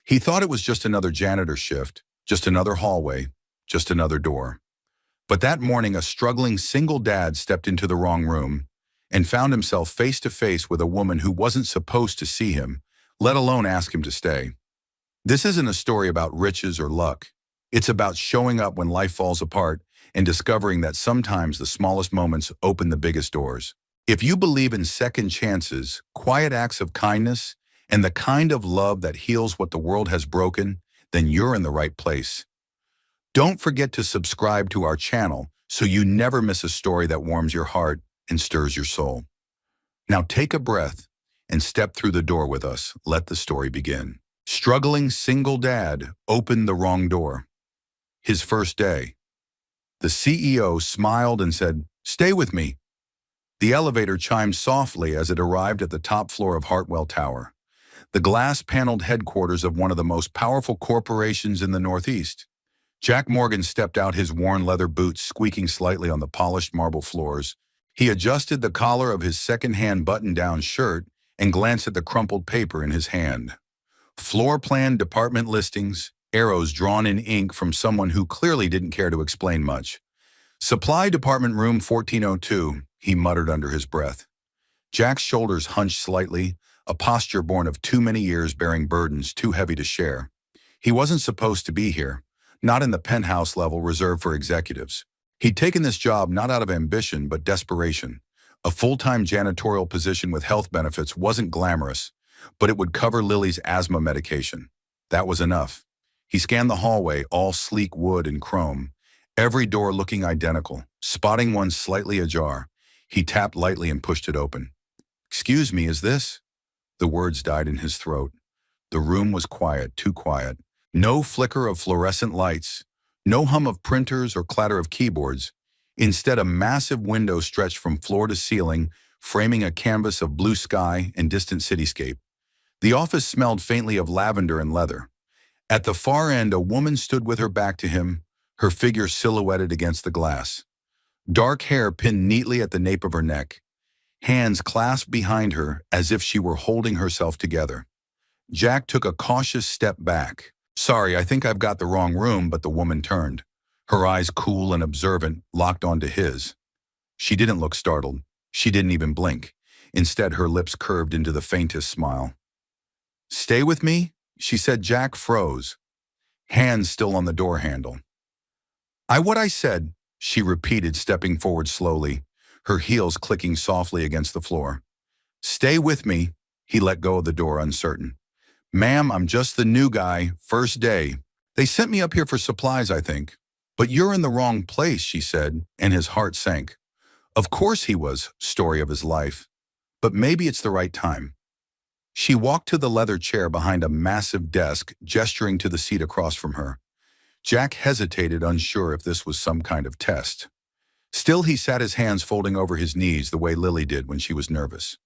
He thought it was just another janitor shift, just another hallway, just another door. But that morning, a struggling single dad stepped into the wrong room and found himself face to face with a woman who wasn't supposed to see him, let alone ask him to stay. This isn't a story about riches or luck. It's about showing up when life falls apart and discovering that sometimes the smallest moments open the biggest doors. If you believe in second chances, quiet acts of kindness, and the kind of love that heals what the world has broken, then you're in the right place. Don't forget to subscribe to our channel so you never miss a story that warms your heart and stirs your soul. Now take a breath and step through the door with us. Let the story begin. Struggling single dad opened the wrong door. His first day. The CEO smiled and said, "Stay with me." The elevator chimed softly as it arrived at the top floor of Hartwell Tower, the glass-paneled headquarters of one of the most powerful corporations in the Northeast. Jack Morgan stepped out, his worn leather boots squeaking slightly on the polished marble floors. He adjusted the collar of his second-hand button-down shirt and glanced at the crumpled paper in his hand. Floor plan department listings, arrows drawn in ink from someone who clearly didn't care to explain much. "Supply department room 1402, he muttered under his breath. Jack's shoulders hunched slightly, a posture born of too many years bearing burdens too heavy to share. He wasn't supposed to be here, not in the penthouse level reserved for executives. He'd taken this job not out of ambition but desperation. A full-time janitorial position with health benefits wasn't glamorous, but it would cover Lily's asthma medication. That was enough. He scanned the hallway, all sleek wood and chrome, every door looking identical. Spotting one slightly ajar, he tapped lightly and pushed it open. "Excuse me, is this?" The words died in his throat. The room was quiet, too quiet. No flicker of fluorescent lights, no hum of printers or clatter of keyboards. Instead, a massive window stretched from floor to ceiling, framing a canvas of blue sky and distant cityscape. The office smelled faintly of lavender and leather. At the far end, a woman stood with her back to him, her figure silhouetted against the glass. Dark hair pinned neatly at the nape of her neck, hands clasped behind her as if she were holding herself together. Jack took a cautious step back. "Sorry, I think I've got the wrong room," but the woman turned. Her eyes, cool and observant, locked onto his. She didn't look startled. She didn't even blink. Instead, her lips curved into the faintest smile. "Stay with me?" she said. Jack froze, hands still on the door handle. What I said," she repeated, stepping forward slowly, her heels clicking softly against the floor. "Stay with me." He let go of the door, uncertain. "Ma'am, I'm just the new guy, first day. They sent me up here for supplies, I think." "But you're in the wrong place," she said, and his heart sank. Of course he was, story of his life. But maybe it's the right time. She walked to the leather chair behind a massive desk, gesturing to the seat across from her. Jack hesitated, unsure if this was some kind of test. Still, he sat, his hands folding over his knees the way Lily did when she was nervous.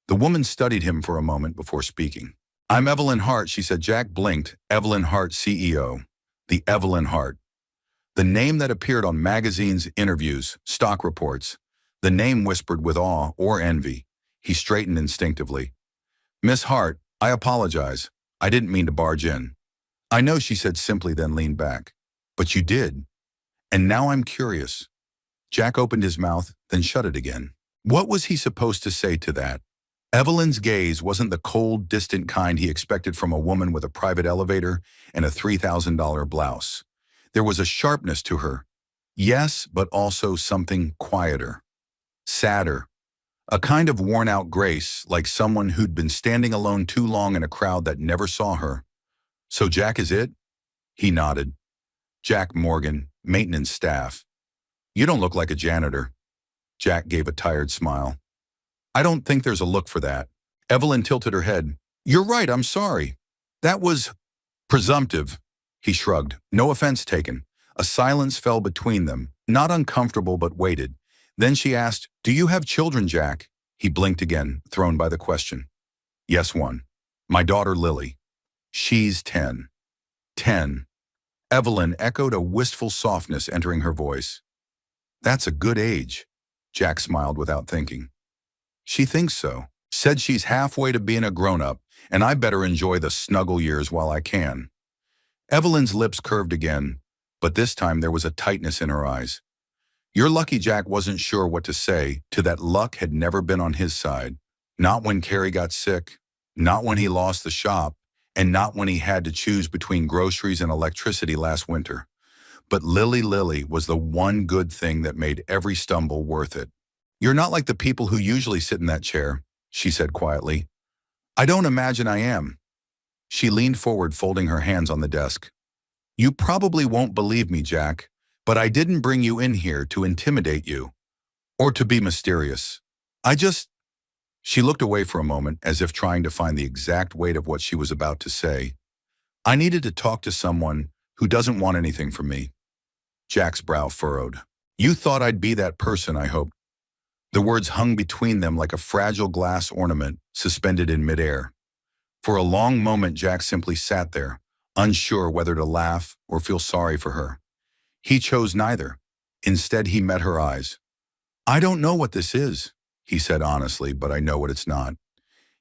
The woman studied him for a moment before speaking. "I'm Evelyn Hart," she said. Jack blinked. Evelyn Hart, CEO. The Evelyn Hart. The name that appeared on magazines, interviews, stock reports. The name whispered with awe or envy. He straightened instinctively. "Miss Hart, I apologize. I didn't mean to barge in." "I know," she said simply, then leaned back. "But you did. And now I'm curious." Jack opened his mouth, then shut it again. What was he supposed to say to that? Evelyn's gaze wasn't the cold, distant kind he expected from a woman with a private elevator and a $3,000 blouse. There was a sharpness to her. Yes, but also something quieter, sadder, a kind of worn-out grace, like someone who'd been standing alone too long in a crowd that never saw her. "So Jack is it?" He nodded. "Jack Morgan, maintenance staff. You don't look like a janitor." Jack gave a tired smile. "I don't think there's a look for that." Evelyn tilted her head. "You're right, I'm sorry. That was presumptive." He shrugged. "No offense taken." A silence fell between them, not uncomfortable but weighted. Then she asked, "Do you have children, Jack?" He blinked again, thrown by the question. "Yes, one. My daughter, Lily. She's 10. 10. Evelyn echoed, a wistful softness entering her voice. "That's a good age." Jack smiled without thinking. "She thinks so." Said she's halfway to being a grown-up, and I better enjoy the snuggle years while I can. Evelyn's lips curved again, but this time there was a tightness in her eyes. You're lucky Jack wasn't sure what to say to that luck had never been on his side. Not when Carrie got sick, not when he lost the shop, and not when he had to choose between groceries and electricity last winter. But Lily was the one good thing that made every stumble worth it. You're not like the people who usually sit in that chair, she said quietly. I don't imagine I am. She leaned forward, folding her hands on the desk. You probably won't believe me, Jack, but I didn't bring you in here to intimidate you or to be mysterious. I just... She looked away for a moment as if trying to find the exact weight of what she was about to say. I needed to talk to someone who doesn't want anything from me. Jack's brow furrowed. You thought I'd be that person, I hoped. The words hung between them like a fragile glass ornament suspended in midair. For a long moment, Jack simply sat there, unsure whether to laugh or feel sorry for her. He chose neither. Instead, he met her eyes. I don't know what this is, he said honestly, but I know what it's not.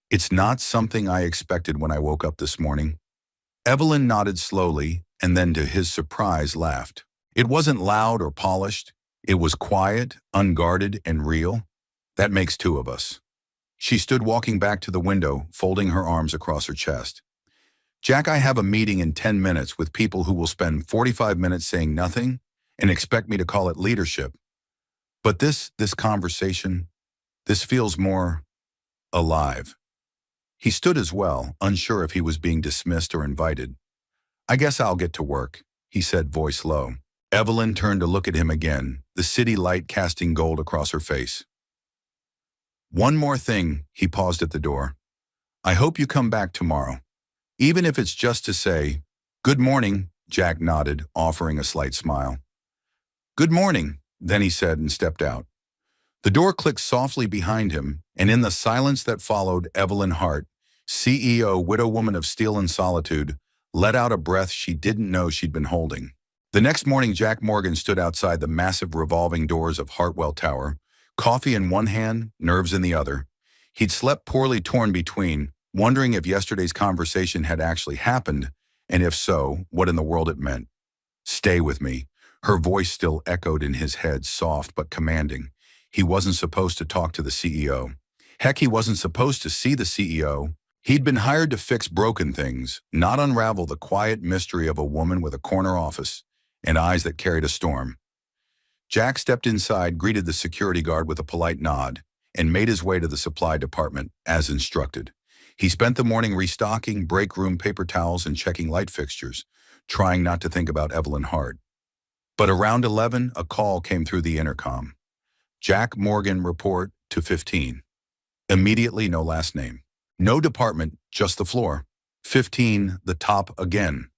It's not something I expected when I woke up this morning. Evelyn nodded slowly, and then to his surprise laughed. It wasn't loud or polished. It was quiet, unguarded, and real. That makes two of us. She stood walking back to the window, folding her arms across her chest. Jack, I have a meeting in 10 minutes with people who will spend 45 minutes saying nothing and expect me to call it leadership. But this conversation, this feels more alive. He stood as well, unsure if he was being dismissed or invited. I guess I'll get to work, he said, voice low. Evelyn turned to look at him again, the city light casting gold across her face. One more thing, he paused at the door. I hope you come back tomorrow. Even if it's just to say, good morning, Jack nodded, offering a slight smile. Good morning, then he said and stepped out. The door clicked softly behind him, and in the silence that followed, Evelyn Hart, CEO, widow woman of Steel and Solitude, let out a breath she didn't know she'd been holding. The next morning, Jack Morgan stood outside the massive revolving doors of Hartwell Tower, coffee in one hand, nerves in the other. He'd slept poorly, torn between, wondering if yesterday's conversation had actually happened, and if so, what in the world it meant. Stay with me. Her voice still echoed in his head, soft but commanding. He wasn't supposed to talk to the CEO. Heck, he wasn't supposed to see the CEO. He'd been hired to fix broken things, not unravel the quiet mystery of a woman with a corner office and eyes that carried a storm. Jack stepped inside, greeted the security guard with a polite nod, and made his way to the supply department, as instructed. He spent the morning restocking break room paper towels and checking light fixtures, trying not to think about Evelyn Hart. But around 11, a call came through the intercom. Jack Morgan, report to 15. Immediately, no last name. No department, just the floor. 15, the top again.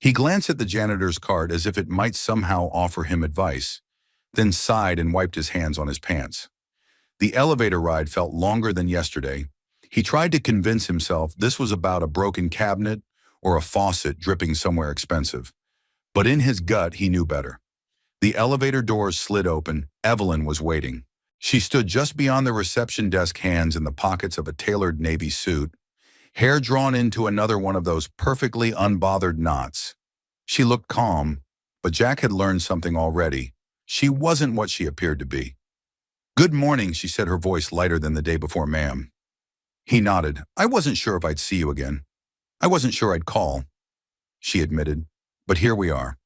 He glanced at the janitor's card as if it might somehow offer him advice, then sighed and wiped his hands on his pants. The elevator ride felt longer than yesterday. He tried to convince himself this was about a broken cabinet or a faucet dripping somewhere expensive. But in his gut, he knew better. The elevator doors slid open. Evelyn was waiting. She stood just beyond the reception desk, hands in the pockets of a tailored navy suit, hair drawn into another one of those perfectly unbothered knots. She looked calm, but Jack had learned something already. She wasn't what she appeared to be. Good morning, she said, her voice lighter than the day before, ma'am. He nodded. I wasn't sure if I'd see you again. I wasn't sure I'd call, she admitted, but here we are.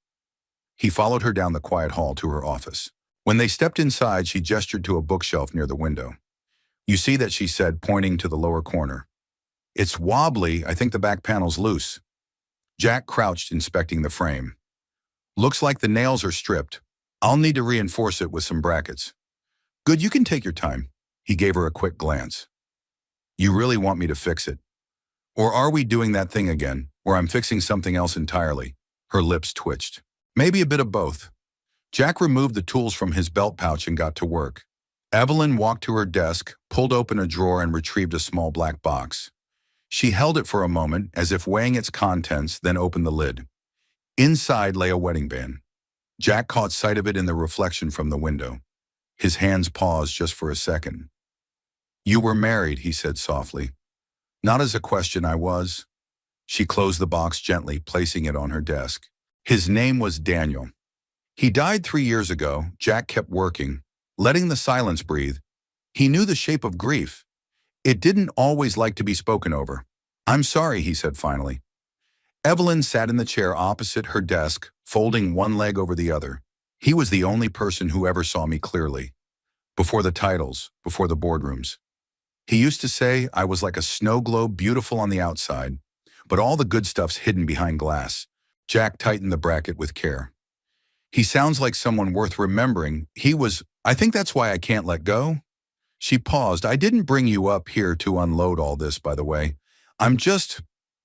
He followed her down the quiet hall to her office. When they stepped inside, she gestured to a bookshelf near the window. You see that, she said, pointing to the lower corner. It's wobbly. I think the back panel's loose. Jack crouched, inspecting the frame. Looks like the nails are stripped. I'll need to reinforce it with some brackets. Good, you can take your time. He gave her a quick glance. You really want me to fix it? Or are we doing that thing again, where I'm fixing something else entirely? Her lips twitched. Maybe a bit of both. Jack removed the tools from his belt pouch and got to work. Evelyn walked to her desk, pulled open a drawer, and retrieved a small black box. She held it for a moment, as if weighing its contents, then opened the lid. Inside lay a wedding band. Jack caught sight of it in the reflection from the window. His hands paused just for a second. You were married, he said softly. Not as a question, I was. She closed the box gently, placing it on her desk. His name was Daniel. He died 3 years ago. Jack kept working, letting the silence breathe. He knew the shape of grief. It didn't always like to be spoken over. I'm sorry, he said finally. Evelyn sat in the chair opposite her desk, folding one leg over the other. He was the only person who ever saw me clearly. Before the titles, before the boardrooms. He used to say I was like a snow globe, beautiful on the outside, but all the good stuff's hidden behind glass. Jack tightened the bracket with care. He sounds like someone worth remembering. I think that's why I can't let go. She paused. I didn't bring you up here to unload all this, by the way. I'm just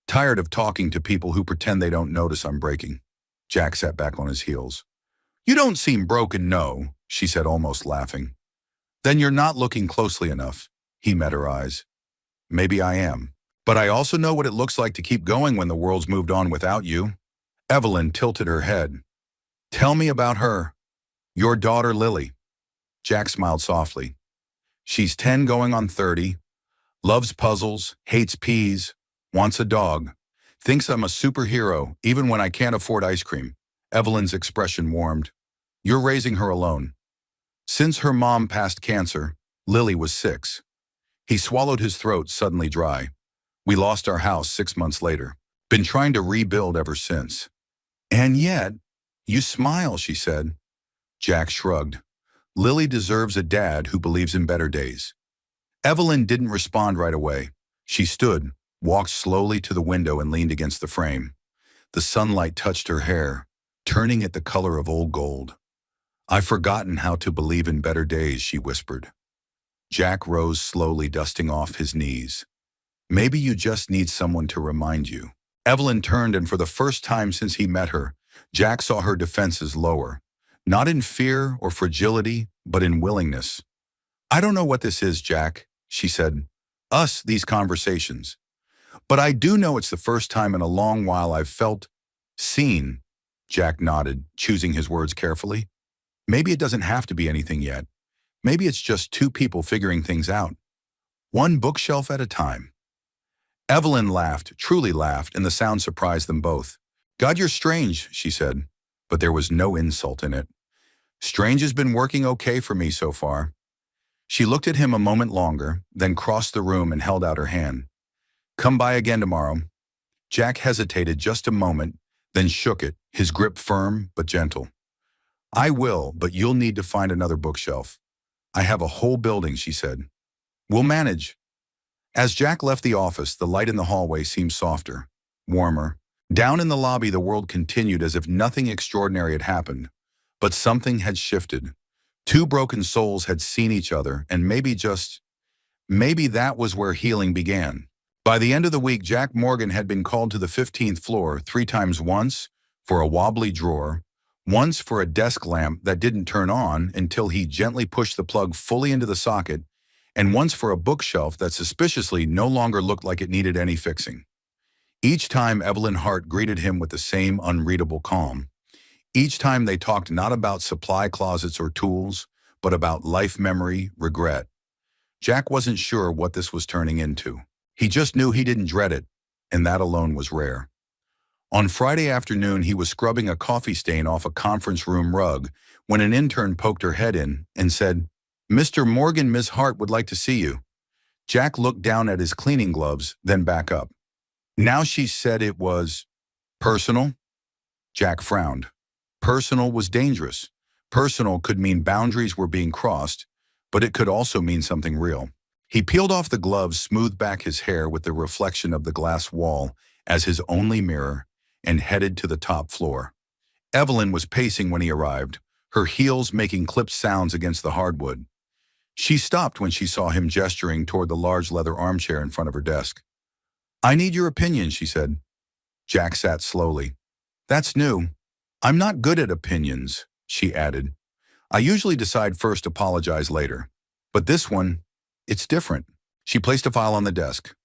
tired of talking to people who pretend they don't notice I'm breaking. Jack sat back on his heels. You don't seem broken, no, she said, almost laughing. Then you're not looking closely enough. He met her eyes. Maybe I am. But I also know what it looks like to keep going when the world's moved on without you. Evelyn tilted her head. Tell me about her. Your daughter, Lily. Jack smiled softly. She's 10 going on 30, loves puzzles, hates peas, wants a dog, thinks I'm a superhero even when I can't afford ice cream. Evelyn's expression warmed. You're raising her alone. Since her mom passed cancer, Lily was 6. He swallowed his throat suddenly dry. We lost our house 6 months later. Been trying to rebuild ever since. And yet, you smile, she said. Jack shrugged. Lily deserves a dad who believes in better days. Evelyn didn't respond right away. She stood, walked slowly to the window and leaned against the frame. The sunlight touched her hair, turning it the color of old gold. I've forgotten how to believe in better days, she whispered. Jack rose slowly, dusting off his knees. Maybe you just need someone to remind you. Evelyn turned, and for the first time since he met her, Jack saw her defenses lower. Not in fear or fragility, but in willingness. I don't know what this is, Jack, she said. These conversations. But I do know it's the first time in a long while I've felt seen. Jack nodded, choosing his words carefully. Maybe it doesn't have to be anything yet. Maybe it's just two people figuring things out. One bookshelf at a time. Evelyn laughed, truly laughed, and the sound surprised them both. God, you're strange, she said, but there was no insult in it. Strange has been working okay for me so far. She looked at him a moment longer, then crossed the room and held out her hand. Come by again tomorrow. Jack hesitated just a moment, then shook it, his grip firm but gentle. I will, but you'll need to find another bookshelf. I have a whole building, she said. We'll manage. As Jack left the office, the light in the hallway seemed softer, warmer. Down in the lobby, the world continued as if nothing extraordinary had happened. But something had shifted. Two broken souls had seen each other, and maybe that was where healing began. By the end of the week, Jack Morgan had been called to the 15th floor 3 times, once for a wobbly drawer, once for a desk lamp that didn't turn on until he gently pushed the plug fully into the socket, and once for a bookshelf that suspiciously no longer looked like it needed any fixing. Each time Evelyn Hart greeted him with the same unreadable calm. Each time they talked not about supply closets or tools, but about life memory, regret. Jack wasn't sure what this was turning into. He just knew he didn't dread it, and that alone was rare. On Friday afternoon, he was scrubbing a coffee stain off a conference room rug when an intern poked her head in and said, Mr. Morgan, Ms. Hart would like to see you. Jack looked down at his cleaning gloves, then back up. Now she said it was personal. Jack frowned. Personal was dangerous. Personal could mean boundaries were being crossed, but it could also mean something real. He peeled off the gloves, smoothed back his hair with the reflection of the glass wall as his only mirror, and headed to the top floor. Evelyn was pacing when he arrived, her heels making clipped sounds against the hardwood. She stopped when she saw him gesturing toward the large leather armchair in front of her desk. I need your opinion, she said. Jack sat slowly. That's new. I'm not good at opinions, she added. I usually decide first, apologize later. But this one, it's different. She placed a file on the desk.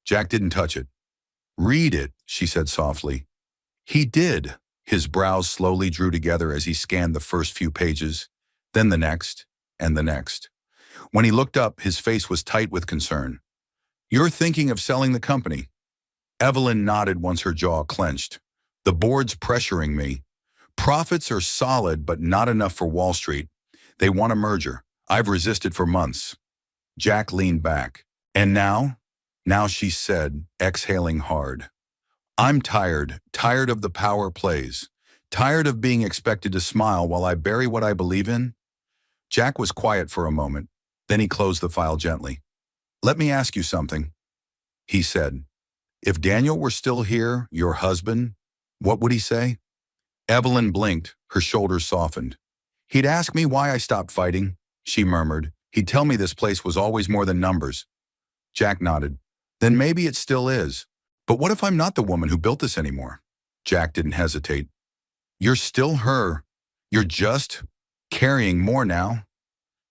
Jack didn't touch it. Read it, she said softly. He did. His brows slowly drew together as he scanned the first few pages, then the next, and the next. When he looked up, his face was tight with concern. "You're thinking of selling the company?" Evelyn nodded once her jaw clenched. "The board's pressuring me. Profits are solid, but not enough for Wall Street. They want a merger. I've resisted for months." Jack leaned back. "And now?" "Now," she said, exhaling hard. "I'm tired of the power plays. Tired of being expected to smile while I bury what I believe in." Jack was quiet for a moment. Then he closed the file gently. "Let me ask you something," he said. "If Daniel were still here, your husband, what would he say?" Evelyn blinked, her shoulders softened. "He'd ask me why I stopped fighting," she murmured. "He'd tell me this place was always more than numbers." Jack nodded. "Then maybe it still is. But what if I'm not the woman who built this anymore?" Jack didn't hesitate. "You're still her. You're just carrying more now."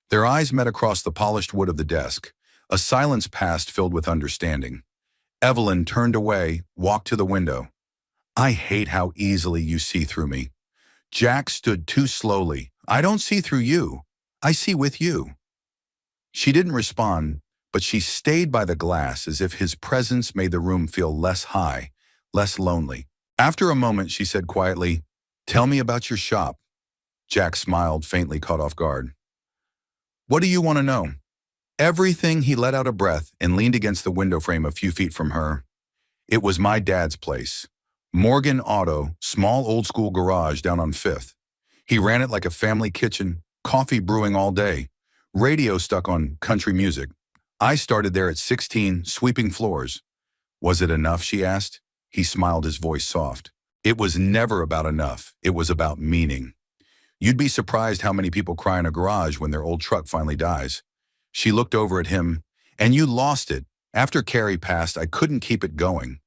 Their eyes met across the polished wood of the desk. A silence passed filled with understanding. Evelyn turned away, walked to the window. "I hate how easily you see through me." Jack stood too slowly. "I don't see through you. I see with you." She didn't respond, but she stayed by the glass as if his presence made the room feel less high, less lonely. After a moment, she said quietly, "Tell me about your shop." Jack smiled, faintly caught off guard. "What do you want to know?" Everything. He let out a breath and leaned against the window frame a few feet from her. "It was my dad's place. Morgan Auto, small old-school garage down on 5th. He ran it like a family kitchen, coffee brewing all day, radio stuck on country music. I started there at 16, sweeping floors." "Was it enough?" she asked. He smiled, his voice soft. "It was never about enough. It was about meaning. You'd be surprised how many people cry in a garage when their old truck finally dies." She looked over at him. "And you lost it. After Carrie passed, I couldn't keep it going.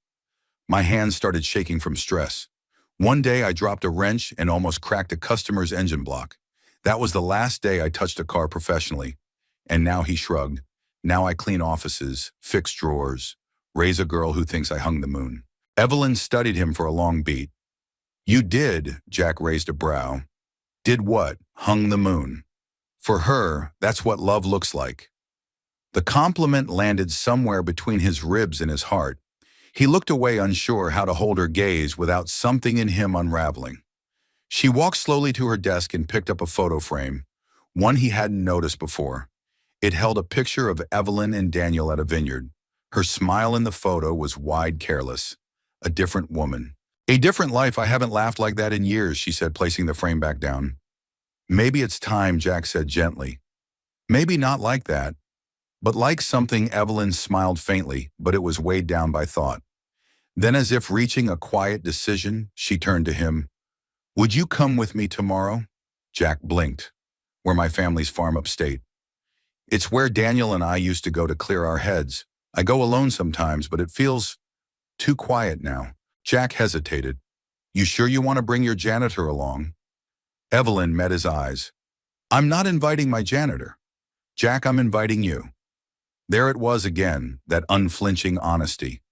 My hands started shaking from stress. One day I dropped a wrench and almost cracked a customer's engine block. That was the last day I touched a car professionally." And now he shrugged. "Now I clean offices, fix drawers, raise a girl who thinks I hung the moon." Evelyn studied him for a long beat. "You did," Jack raised a brow. "Did what? Hung the moon." For her, that's what love looks like. The compliment landed somewhere between his ribs and his heart. He looked away, unsure how to hold her gaze without something in him unraveling. She walked slowly to her desk and picked up a photo frame, one he hadn't noticed before. It held a picture of Evelyn and Daniel at a vineyard. Her smile in the photo was wide, careless. A different woman. "A different life. I haven't laughed like that in years," she said, placing the frame back down. "Maybe it's time," Jack said gently. "Maybe not like that, but like something." Evelyn smiled faintly, but it was weighed down by thought. Then, as if reaching a quiet decision, she turned to him. "Would you come with me tomorrow?" Jack blinked. "Where my family's farm upstate." "It's where Daniel and I used to go to clear our heads. I go alone sometimes, but it feels too quiet now." Jack hesitated. "You sure you want to bring your janitor along?" Evelyn met his eyes. "I'm not inviting my janitor. Jack, I'm inviting you." There it was again, that unflinching honesty.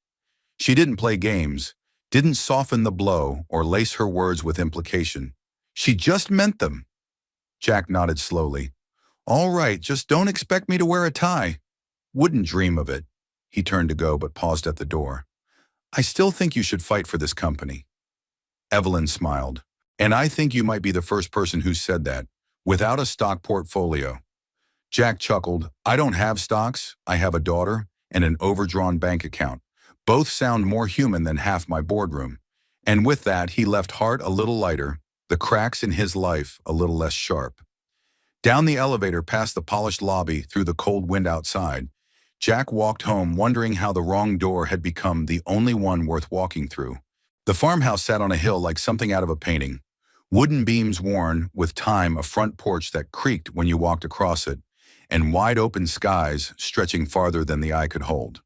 She didn't play games, didn't soften the blow or lace her words with implication. She just meant them. Jack nodded slowly. "All right, just don't expect me to wear a tie." "Wouldn't dream of it." He turned to go but paused at the door. "I still think you should fight for this company." Evelyn smiled. "And I think you might be the first person who said that, without a stock portfolio." Jack chuckled. "I don't have stocks. I have a daughter and an overdrawn bank account. Both sound more human than half my boardroom." And with that, he left heart a little lighter, the cracks in his life a little less sharp. Down the elevator, past the polished lobby, through the cold wind outside, Jack walked home, wondering how the wrong door had become the only one worth walking through. The farmhouse sat on a hill like something out of a painting. Wooden beams worn with time, a front porch that creaked when you walked across it, and wide open skies stretching farther than the eye could hold.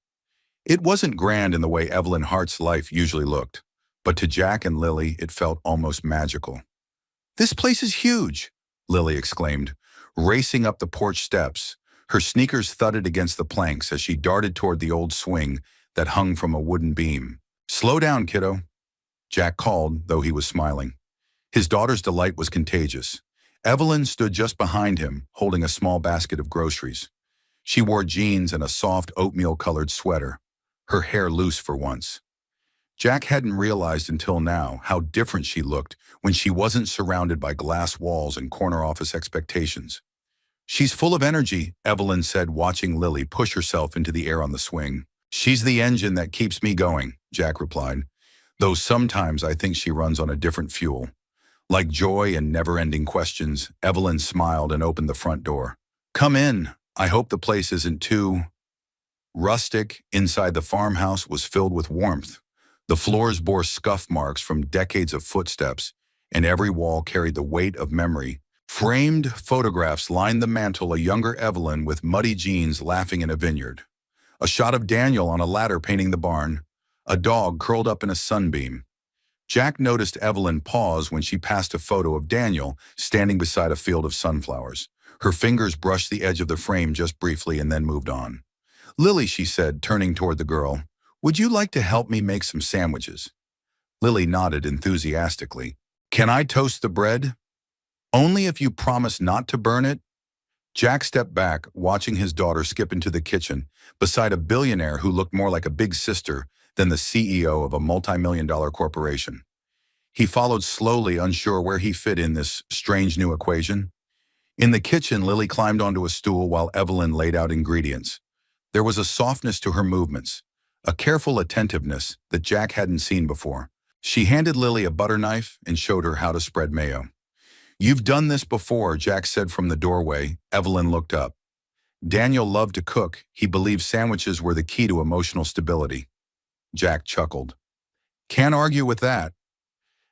It wasn't grand in the way Evelyn Hart's life usually looked, but to Jack and Lily it felt almost magical. "This place is huge," Lily exclaimed, racing up the porch steps. Her sneakers thudded against the planks as she darted toward the old swing that hung from a wooden beam. "Slow down, kiddo," Jack called, though he was smiling. His daughter's delight was contagious. Evelyn stood just behind him, holding a small basket of groceries. She wore jeans and a soft oatmeal-colored sweater, her hair loose for once. Jack hadn't realized until now how different she looked when she wasn't surrounded by glass walls and corner office expectations. "She's full of energy," Evelyn said, watching Lily push herself into the air on the swing. "She's the engine that keeps me going," Jack replied, "though sometimes I think she runs on a different fuel." Like joy and never-ending questions, Evelyn smiled and opened the front door. "Come in. I hope the place isn't too..." Rustic, inside the farmhouse was filled with warmth. The floors bore scuff marks from decades of footsteps, and every wall carried the weight of memory. Framed photographs lined the mantel, a younger Evelyn with muddy jeans laughing in a vineyard. A shot of Daniel on a ladder painting the barn. A dog curled up in a sunbeam. Jack noticed Evelyn pause when she passed a photo of Daniel standing beside a field of sunflowers. Her fingers brushed the edge of the frame just briefly and then moved on. "Lily," she said, turning toward the girl, "would you like to help me make some sandwiches?" Lily nodded enthusiastically. "Can I toast the bread?" "Only if you promise not to burn it." Jack stepped back, watching his daughter skip into the kitchen, beside a billionaire who looked more like a big sister than the CEO of a multi-million-dollar corporation. He followed slowly, unsure where he fit in this strange new equation. In the kitchen, Lily climbed onto a stool while Evelyn laid out ingredients. There was a softness to her movements, a careful attentiveness that Jack hadn't seen before. She handed Lily a butter knife and showed her how to spread mayo. "You've done this before," Jack said from the doorway. Evelyn looked up. Daniel loved to cook. He believed sandwiches were the key to emotional stability. Jack chuckled. "Can't argue with that."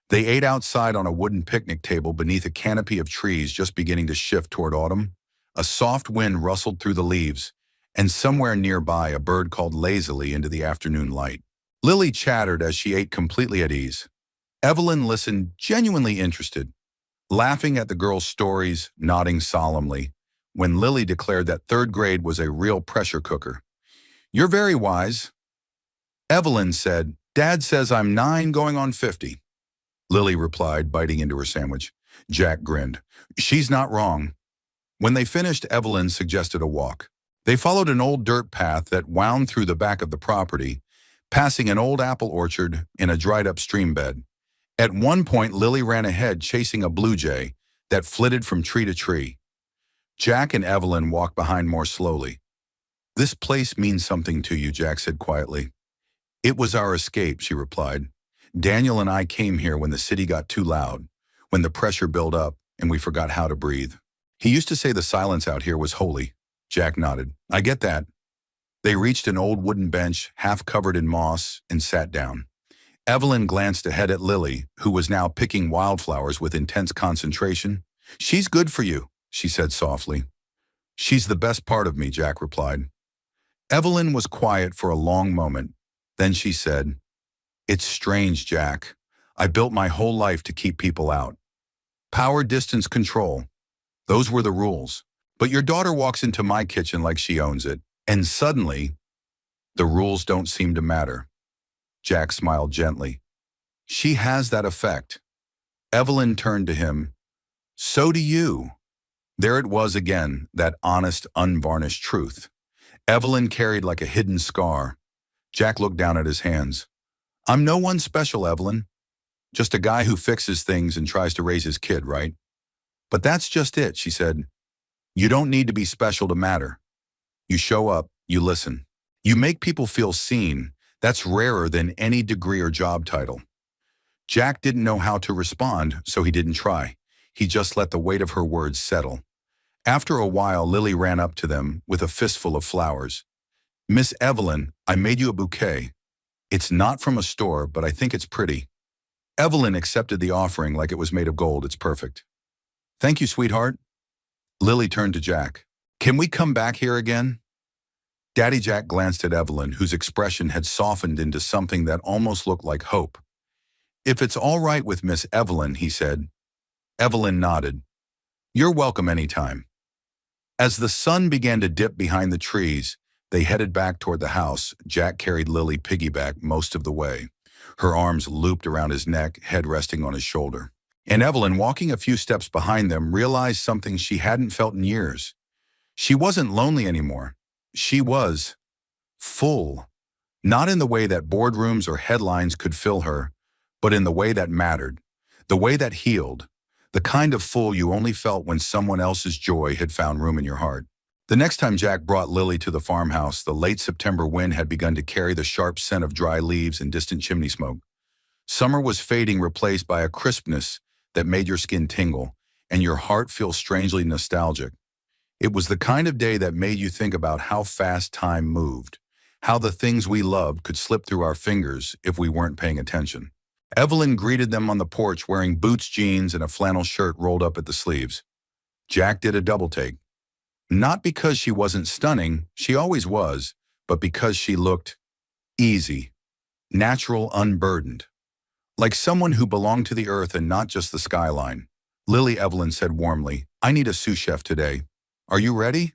They ate outside on a wooden picnic table beneath a canopy of trees just beginning to shift toward autumn. A soft wind rustled through the leaves, and somewhere nearby a bird called lazily into the afternoon light. Lily chattered as she ate completely at ease. Evelyn listened, genuinely interested, laughing at the girl's stories, nodding solemnly, when Lily declared that third grade was a real pressure cooker. "You're very wise." Evelyn said, "Dad says I'm 9 going on 50. Lily replied, biting into her sandwich. Jack grinned. "She's not wrong." When they finished, Evelyn suggested a walk. They followed an old dirt path that wound through the back of the property, passing an old apple orchard in a dried-up stream bed. At one point, Lily ran ahead, chasing a blue jay that flitted from tree to tree. Jack and Evelyn walked behind more slowly. "This place means something to you," Jack said quietly. "It was our escape," she replied. "Daniel and I came here when the city got too loud, when the pressure built up and we forgot how to breathe. He used to say the silence out here was holy." Jack nodded. "I get that." They reached an old wooden bench, half covered in moss, and sat down. Evelyn glanced ahead at Lily, who was now picking wildflowers with intense concentration. "She's good for you," she said softly. "She's the best part of me," Jack replied. Evelyn was quiet for a long moment. Then she said, "It's strange, Jack. I built my whole life to keep people out. Power, distance, control. Those were the rules. But your daughter walks into my kitchen like she owns it, and suddenly, the rules don't seem to matter." Jack smiled gently. "She has that effect." Evelyn turned to him. "So do you." There it was again, that honest, unvarnished truth. Evelyn carried like a hidden scar. Jack looked down at his hands. "I'm no one special, Evelyn. Just a guy who fixes things and tries to raise his kid, right?" "But that's just it," she said. "You don't need to be special to matter. You show up, you listen. You make people feel seen. That's rarer than any degree or job title." Jack didn't know how to respond, so he didn't try. He just let the weight of her words settle. After a while, Lily ran up to them with a fistful of flowers. "Miss Evelyn, I made you a bouquet. It's not from a store, but I think it's pretty." Evelyn accepted the offering like it was made of gold. "It's perfect." "Thank you, sweetheart." Lily turned to Jack. "Can we come back here again?" Daddy Jack glanced at Evelyn, whose expression had softened into something that almost looked like hope. "If it's all right with Miss Evelyn," he said. Evelyn nodded. "You're welcome anytime." As the sun began to dip behind the trees, they headed back toward the house. Jack carried Lily piggyback most of the way, her arms looped around his neck, head resting on his shoulder. And Evelyn, walking a few steps behind them, realized something she hadn't felt in years. She wasn't lonely anymore. She was full. Not in the way that boardrooms or headlines could fill her, but in the way that mattered, the way that healed, the kind of full you only felt when someone else's joy had found room in your heart. The next time Jack brought Lily to the farmhouse, the late September wind had begun to carry the sharp scent of dry leaves and distant chimney smoke. Summer was fading, replaced by a crispness that made your skin tingle and your heart feel strangely nostalgic. It was the kind of day that made you think about how fast time moved, how the things we loved could slip through our fingers if we weren't paying attention. Evelyn greeted them on the porch wearing boots, jeans, and a flannel shirt rolled up at the sleeves. Jack did a double take. Not because she wasn't stunning, she always was, but because she looked easy, natural, unburdened. Like someone who belonged to the earth and not just the skyline. Lily, Evelyn said warmly, I need a sous chef today. Are you ready?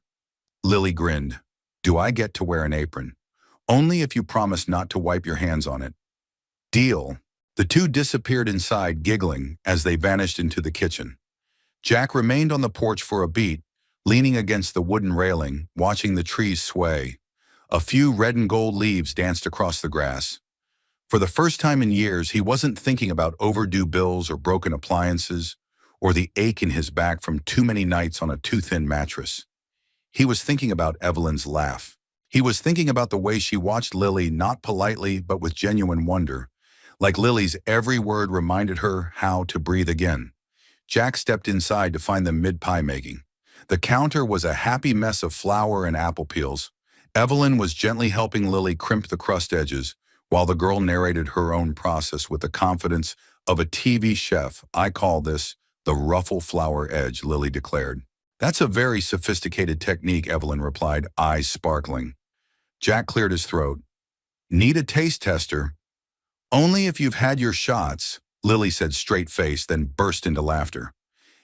Lily grinned. Do I get to wear an apron? Only if you promise not to wipe your hands on it. Deal. The two disappeared inside, giggling as they vanished into the kitchen. Jack remained on the porch for a beat, leaning against the wooden railing, watching the trees sway. A few red and gold leaves danced across the grass. For the first time in years, he wasn't thinking about overdue bills or broken appliances, or the ache in his back from too many nights on a too thin mattress. He was thinking about Evelyn's laugh. He was thinking about the way she watched Lily, not politely, but with genuine wonder. Like Lily's every word reminded her how to breathe again. Jack stepped inside to find them mid-pie making. The counter was a happy mess of flour and apple peels. Evelyn was gently helping Lily crimp the crust edges, while the girl narrated her own process with the confidence of a TV chef. I call this the ruffle flour edge, Lily declared. That's a very sophisticated technique, Evelyn replied, eyes sparkling. Jack cleared his throat. Need a taste tester? Only if you've had your shots, Lily said straight-faced, then burst into laughter.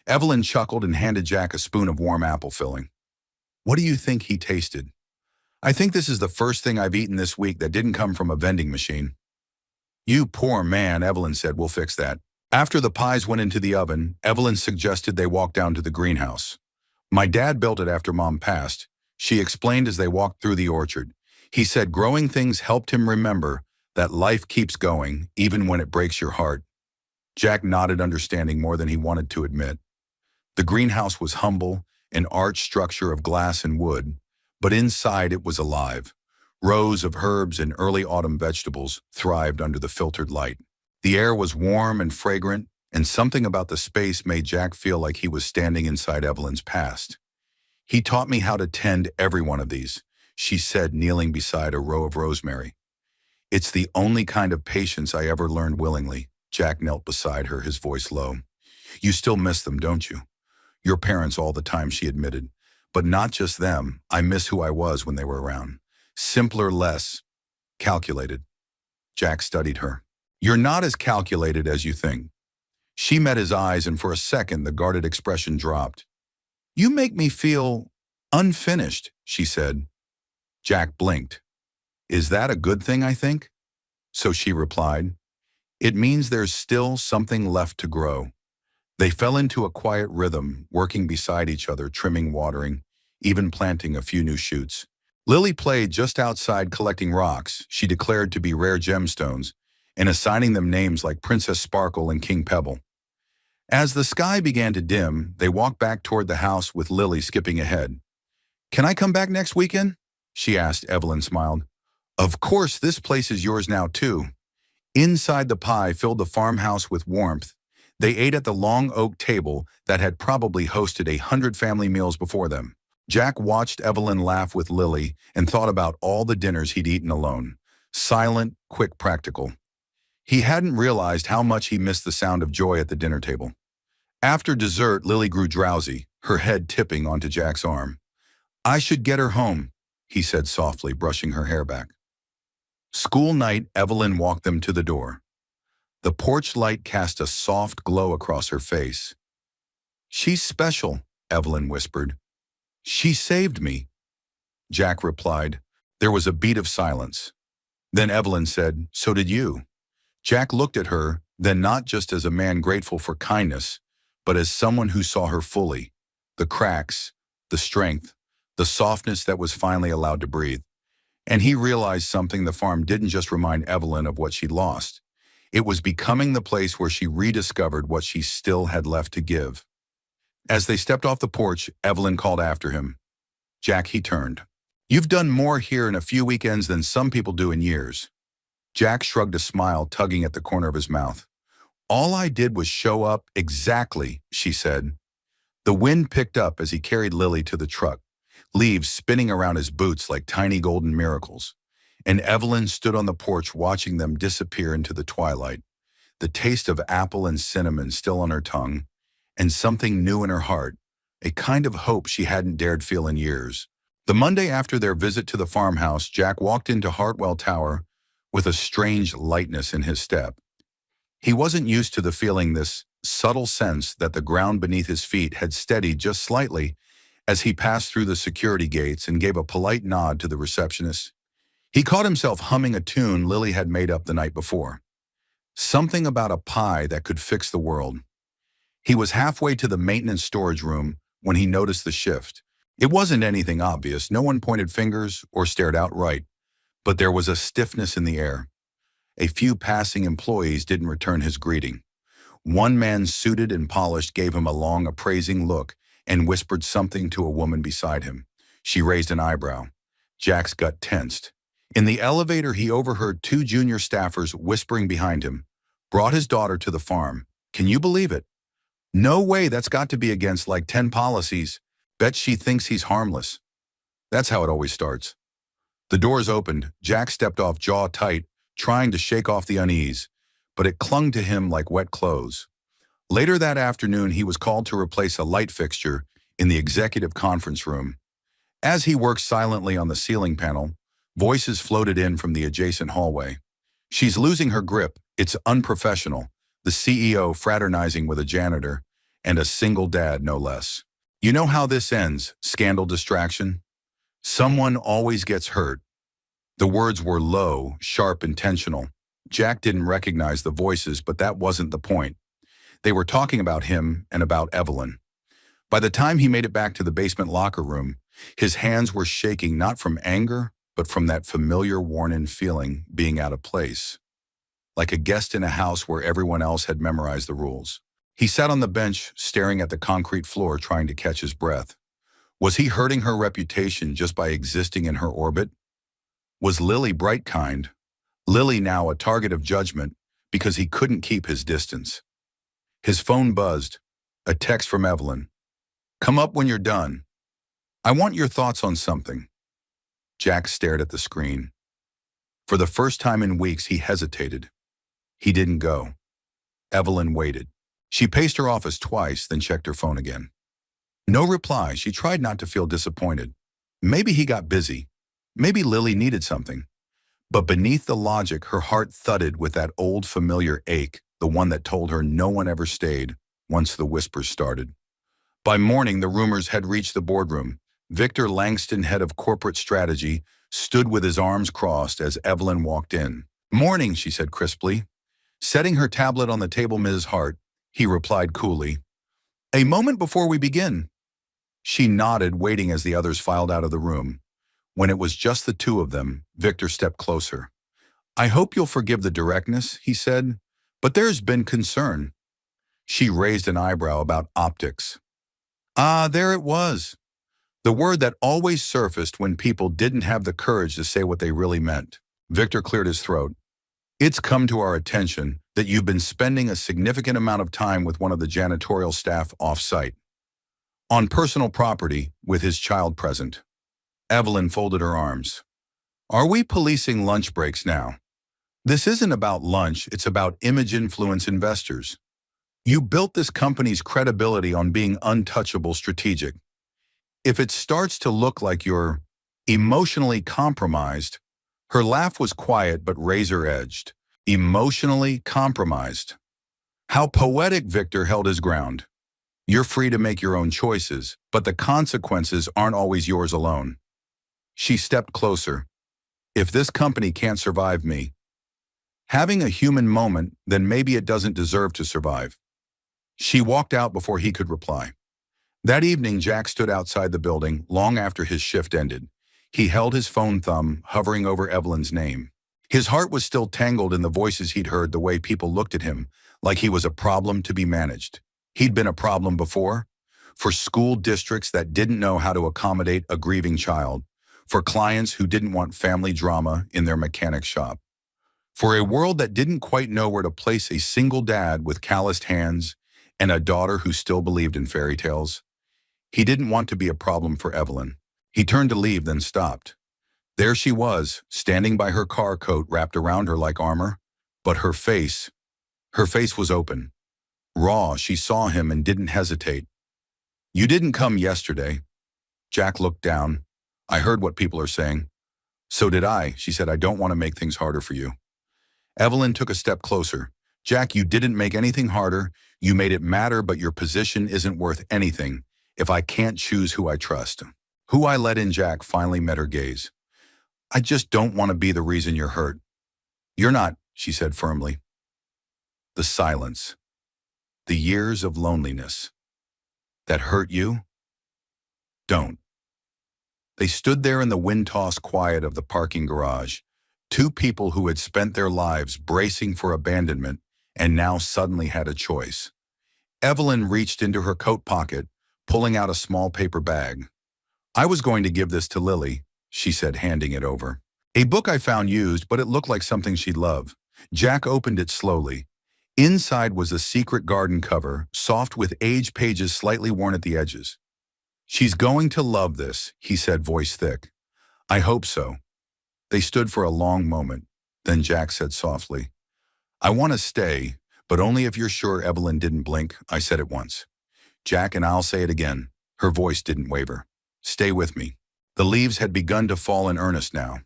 Evelyn chuckled and handed Jack a spoon of warm apple filling. What do you think he tasted? I think this is the first thing I've eaten this week that didn't come from a vending machine. You poor man, Evelyn said, we'll fix that. After the pies went into the oven, Evelyn suggested they walk down to the greenhouse. My dad built it after Mom passed, she explained as they walked through the orchard. He said growing things helped him remember that life keeps going, even when it breaks your heart. Jack nodded, understanding more than he wanted to admit. The greenhouse was humble, an arched structure of glass and wood, but inside it was alive. Rows of herbs and early autumn vegetables thrived under the filtered light. The air was warm and fragrant, and something about the space made Jack feel like he was standing inside Evelyn's past. He taught me how to tend every one of these, she said, kneeling beside a row of rosemary. It's the only kind of patience I ever learned willingly. Jack knelt beside her, his voice low. You still miss them, don't you? Your parents all the time, she admitted. But not just them. I miss who I was when they were around. Simpler, less calculated. Jack studied her. You're not as calculated as you think. She met his eyes, and for a second the guarded expression dropped. You make me feel unfinished, she said. Jack blinked. Is that a good thing, I think? So she replied, it means there's still something left to grow. They fell into a quiet rhythm, working beside each other, trimming, watering, even planting a few new shoots. Lily played just outside collecting rocks she declared to be rare gemstones and assigning them names like Princess Sparkle and King Pebble. As the sky began to dim, they walked back toward the house with Lily skipping ahead. Can I come back next weekend? She asked. Evelyn smiled. Of course, this place is yours now too. Inside the pie filled the farmhouse with warmth. They ate at the long oak table that had probably hosted 100 family meals before them. Jack watched Evelyn laugh with Lily and thought about all the dinners he'd eaten alone. Silent, quick, practical. He hadn't realized how much he missed the sound of joy at the dinner table. After dessert, Lily grew drowsy, her head tipping onto Jack's arm. I should get her home, he said softly, brushing her hair back. School night, Evelyn walked them to the door. The porch light cast a soft glow across her face. She's special, Evelyn whispered. She saved me, Jack replied. There was a beat of silence. Then Evelyn said, so did you. Jack looked at her, then not just as a man grateful for kindness, but as someone who saw her fully, the cracks, the strength, the softness that was finally allowed to breathe. And he realized something: the farm didn't just remind Evelyn of what she'd lost. It was becoming the place where she rediscovered what she still had left to give. As they stepped off the porch, Evelyn called after him. "Jack," he turned. "You've done more here in a few weekends than some people do in years." Jack shrugged, a smile tugging at the corner of his mouth. "All I did was show up." "Exactly," she said. The wind picked up as he carried Lily to the truck, leaves spinning around his boots like tiny golden miracles. And Evelyn stood on the porch watching them disappear into the twilight, the taste of apple and cinnamon still on her tongue, and something new in her heart, a kind of hope she hadn't dared feel in years. The Monday after their visit to the farmhouse, Jack walked into Hartwell Tower with a strange lightness in his step. He wasn't used to the feeling, this subtle sense that the ground beneath his feet had steadied just slightly as he passed through the security gates and gave a polite nod to the receptionist. He caught himself humming a tune Lily had made up the night before. Something about a pie that could fix the world. He was halfway to the maintenance storage room when he noticed the shift. It wasn't anything obvious. No one pointed fingers or stared outright, but there was a stiffness in the air. A few passing employees didn't return his greeting. One man, suited and polished, gave him a long, appraising look and whispered something to a woman beside him. She raised an eyebrow. Jack's gut tensed. In the elevator, he overheard two junior staffers whispering behind him. "Brought his daughter to the farm. Can you believe it? No way, that's got to be against like 10 policies. Bet she thinks he's harmless." That's how it always starts. The doors opened. Jack stepped off, jaw tight, trying to shake off the unease, but it clung to him like wet clothes. Later that afternoon, he was called to replace a light fixture in the executive conference room. As he worked silently on the ceiling panel, voices floated in from the adjacent hallway. "She's losing her grip. It's unprofessional." The CEO fraternizing with a janitor, and a single dad, no less. "You know how this ends: scandal, distraction. Someone always gets hurt." The words were low, sharp, intentional. Jack didn't recognize the voices, but that wasn't the point. They were talking about him and about Evelyn. By the time he made it back to the basement locker room, his hands were shaking, not from anger, but from that familiar, worn-in feeling being out of place. Like a guest in a house where everyone else had memorized the rules. He sat on the bench, staring at the concrete floor, trying to catch his breath. Was he hurting her reputation just by existing in her orbit? Was Lily bright kind? Lily now a target of judgment because he couldn't keep his distance. His phone buzzed. A text from Evelyn. "Come up when you're done. I want your thoughts on something." Jack stared at the screen. For the first time in weeks, he hesitated. He didn't go. Evelyn waited. She paced her office twice, then checked her phone again. No reply. She tried not to feel disappointed. Maybe he got busy. Maybe Lily needed something. But beneath the logic, her heart thudded with that old familiar ache, the one that told her no one ever stayed once the whispers started. By morning, the rumors had reached the boardroom. Victor Langston, head of corporate strategy, stood with his arms crossed as Evelyn walked in. "Morning," she said crisply. Setting her tablet on the table, "Ms. Hart," he replied coolly. "A moment before we begin." She nodded, waiting as the others filed out of the room. When it was just the two of them, Victor stepped closer. "I hope you'll forgive the directness," he said, "but there's been concern." She raised an eyebrow. "About optics." Ah, there it was. The word that always surfaced when people didn't have the courage to say what they really meant. Victor cleared his throat. "It's come to our attention that you've been spending a significant amount of time with one of the janitorial staff off-site, on personal property, with his child present." Evelyn folded her arms. "Are we policing lunch breaks now? This isn't about lunch, it's about image influence investors. You built this company's credibility on being untouchable, strategic. If it starts to look like you're emotionally compromised." Her laugh was quiet but razor-edged. Emotionally compromised. How poetic. Victor held his ground. "You're free to make your own choices, but the consequences aren't always yours alone." She stepped closer. "If this company can't survive me..." Having a human moment, then maybe it doesn't deserve to survive. She walked out before he could reply. That evening, Jack stood outside the building long after his shift ended. He held his phone thumb, hovering over Evelyn's name. His heart was still tangled in the voices he'd heard, the way people looked at him, like he was a problem to be managed. He'd been a problem before, for school districts that didn't know how to accommodate a grieving child, for clients who didn't want family drama in their mechanic shop, for a world that didn't quite know where to place a single dad with calloused hands and a daughter who still believed in fairy tales. He didn't want to be a problem for Evelyn. He turned to leave, then stopped. There she was, standing by her car, coat wrapped around her like armor. But her face was open. Raw, she saw him and didn't hesitate. "You didn't come yesterday." Jack looked down. "I heard what people are saying." "So did I," she said. "I don't want to make things harder for you." Evelyn took a step closer. "Jack, you didn't make anything harder. You made it matter, but your position isn't worth anything if I can't choose who I trust. Who I let in." Jack finally met her gaze. "I just don't want to be the reason you're hurt." "You're not," she said firmly. The silence. The years of loneliness. That hurt you? Don't. They stood there in the wind-tossed quiet of the parking garage. Two people who had spent their lives bracing for abandonment and now suddenly had a choice. Evelyn reached into her coat pocket, pulling out a small paper bag. "I was going to give this to Lily," she said, handing it over. "A book I found used, but it looked like something she'd love." Jack opened it slowly. Inside was a secret garden cover, soft with aged pages slightly worn at the edges. "She's going to love this," he said, voice thick. "I hope so." They stood for a long moment. Then Jack said softly, "I want to stay, but only if you're sure." Evelyn didn't blink. "I said it once, Jack, and I'll say it again." Her voice didn't waver. "Stay with me." The leaves had begun to fall in earnest now.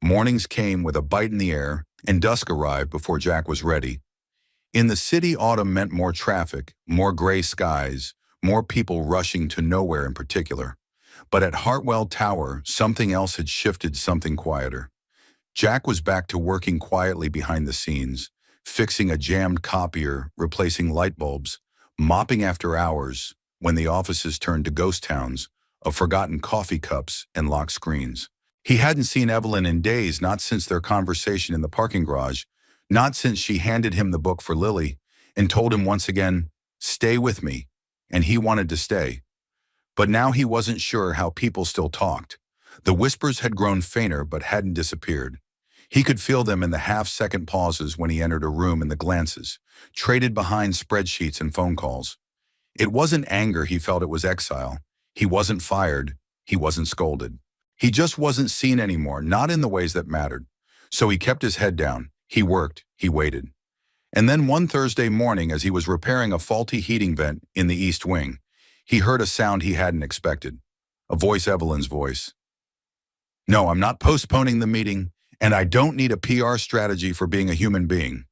Mornings came with a bite in the air, and dusk arrived before Jack was ready. In the city, autumn meant more traffic, more gray skies, more people rushing to nowhere in particular. But at Hartwell Tower, something else had shifted, something quieter. Jack was back to working quietly behind the scenes, fixing a jammed copier, replacing light bulbs, mopping after hours when the offices turned to ghost towns of forgotten coffee cups and locked screens. He hadn't seen Evelyn in days, not since their conversation in the parking garage, not since she handed him the book for Lily and told him once again, "Stay with me," and he wanted to stay. But now he wasn't sure how people still talked. The whispers had grown fainter but hadn't disappeared. He could feel them in the half-second pauses when he entered a room, and the glances, traded behind spreadsheets and phone calls. It wasn't anger he felt, it was exile. He wasn't fired, he wasn't scolded. He just wasn't seen anymore, not in the ways that mattered. So he kept his head down. He worked, he waited. And then one Thursday morning, as he was repairing a faulty heating vent in the East Wing, he heard a sound he hadn't expected. A voice, Evelyn's voice. "No, I'm not postponing the meeting, and I don't need a PR strategy for being a human being."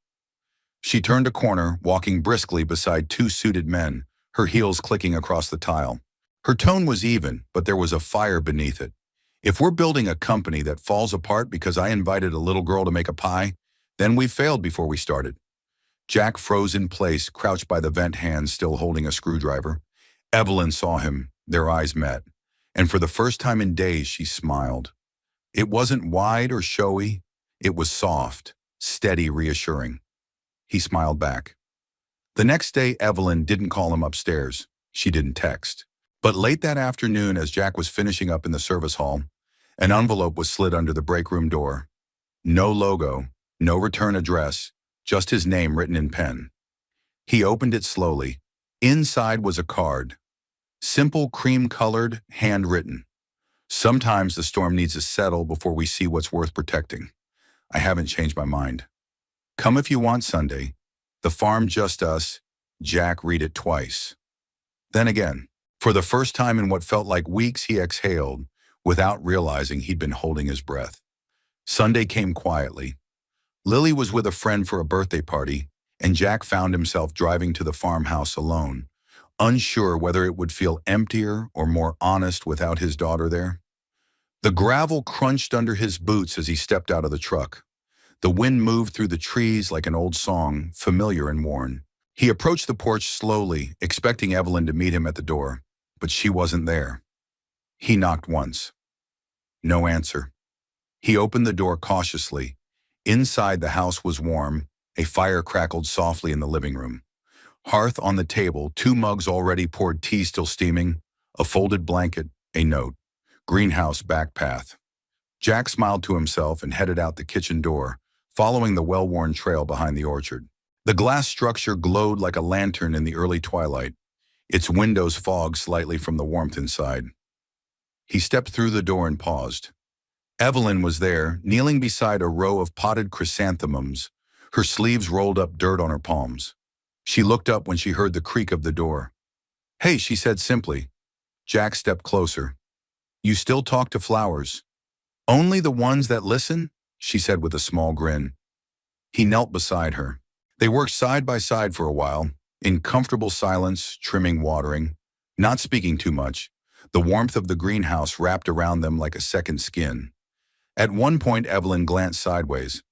She turned a corner, walking briskly beside two suited men, her heels clicking across the tile. Her tone was even, but there was a fire beneath it. "If we're building a company that falls apart because I invited a little girl to make a pie, then we failed before we started." Jack froze in place, crouched by the vent, hands still holding a screwdriver. Evelyn saw him. Their eyes met. And for the first time in days, she smiled. It wasn't wide or showy. It was soft, steady, reassuring. He smiled back. The next day, Evelyn didn't call him upstairs. She didn't text. But late that afternoon, as Jack was finishing up in the service hall, an envelope was slid under the break room door. No logo, no return address, just his name written in pen. He opened it slowly. Inside was a card. Simple, cream-colored, handwritten. "Sometimes the storm needs to settle before we see what's worth protecting. I haven't changed my mind. Come if you want Sunday. The farm, just us." Jack read it twice. Then again. For the first time in what felt like weeks, he exhaled, without realizing he'd been holding his breath. Sunday came quietly. Lily was with a friend for a birthday party, and Jack found himself driving to the farmhouse alone, unsure whether it would feel emptier or more honest without his daughter there. The gravel crunched under his boots as he stepped out of the truck. The wind moved through the trees like an old song, familiar and worn. He approached the porch slowly, expecting Evelyn to meet him at the door, but she wasn't there. He knocked once. No answer. He opened the door cautiously. Inside, the house was warm. A fire crackled softly in the living room. Hearth on the table, 2 mugs already poured, tea still steaming, a folded blanket, a note. Greenhouse back path. Jack smiled to himself and headed out the kitchen door, following the well-worn trail behind the orchard. The glass structure glowed like a lantern in the early twilight, its windows fogged slightly from the warmth inside. He stepped through the door and paused. Evelyn was there, kneeling beside a row of potted chrysanthemums, her sleeves rolled up, dirt on her palms. She looked up when she heard the creak of the door. "Hey," she said simply. Jack stepped closer. "You still talk to flowers?" "Only the ones that listen," she said with a small grin. He knelt beside her. They worked side by side for a while, in comfortable silence, trimming, watering, not speaking too much. The warmth of the greenhouse wrapped around them like a second skin. At one point, Evelyn glanced sideways.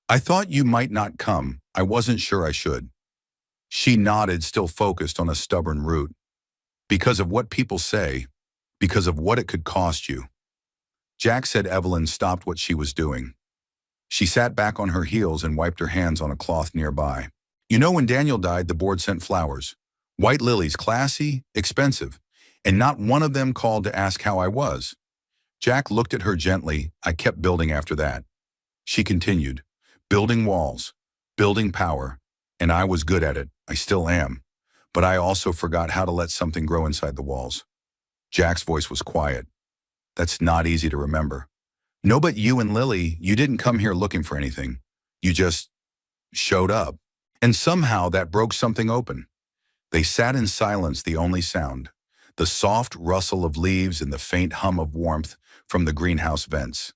"I thought you might not come. I wasn't sure I should." She nodded, still focused on a stubborn root. "Because of what people say, because of what it could cost you." Jack said Evelyn stopped what she was doing. She sat back on her heels and wiped her hands on a cloth nearby. "You know, when Daniel died, the board sent flowers. White lilies, classy, expensive. And not one of them called to ask how I was." Jack looked at her gently. "I kept building after that." She continued, "Building walls, building power. And I was good at it. I still am. But I also forgot how to let something grow inside the walls." Jack's voice was quiet. "That's not easy to remember." "No, but you and Lily, you didn't come here looking for anything. You just showed up. And somehow that broke something open." They sat in silence, the only sound. The soft rustle of leaves and the faint hum of warmth from the greenhouse vents.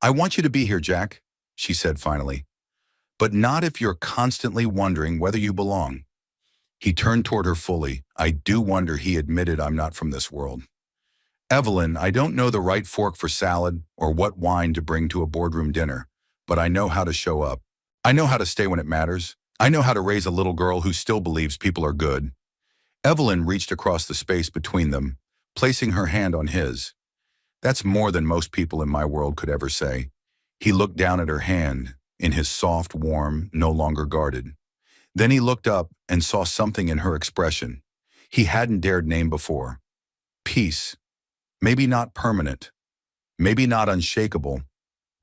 "I want you to be here, Jack," she said finally. "But not if you're constantly wondering whether you belong." He turned toward her fully. "I do wonder," he admitted. "I'm not from this world. Evelyn, I don't know the right fork for salad or what wine to bring to a boardroom dinner, but I know how to show up. I know how to stay when it matters. I know how to raise a little girl who still believes people are good." Evelyn reached across the space between them, placing her hand on his. "That's more than most people in my world could ever say." He looked down at her hand, in his soft, warm, no longer guarded. Then he looked up and saw something in her expression he hadn't dared name before. Peace. Maybe not permanent, maybe not unshakable,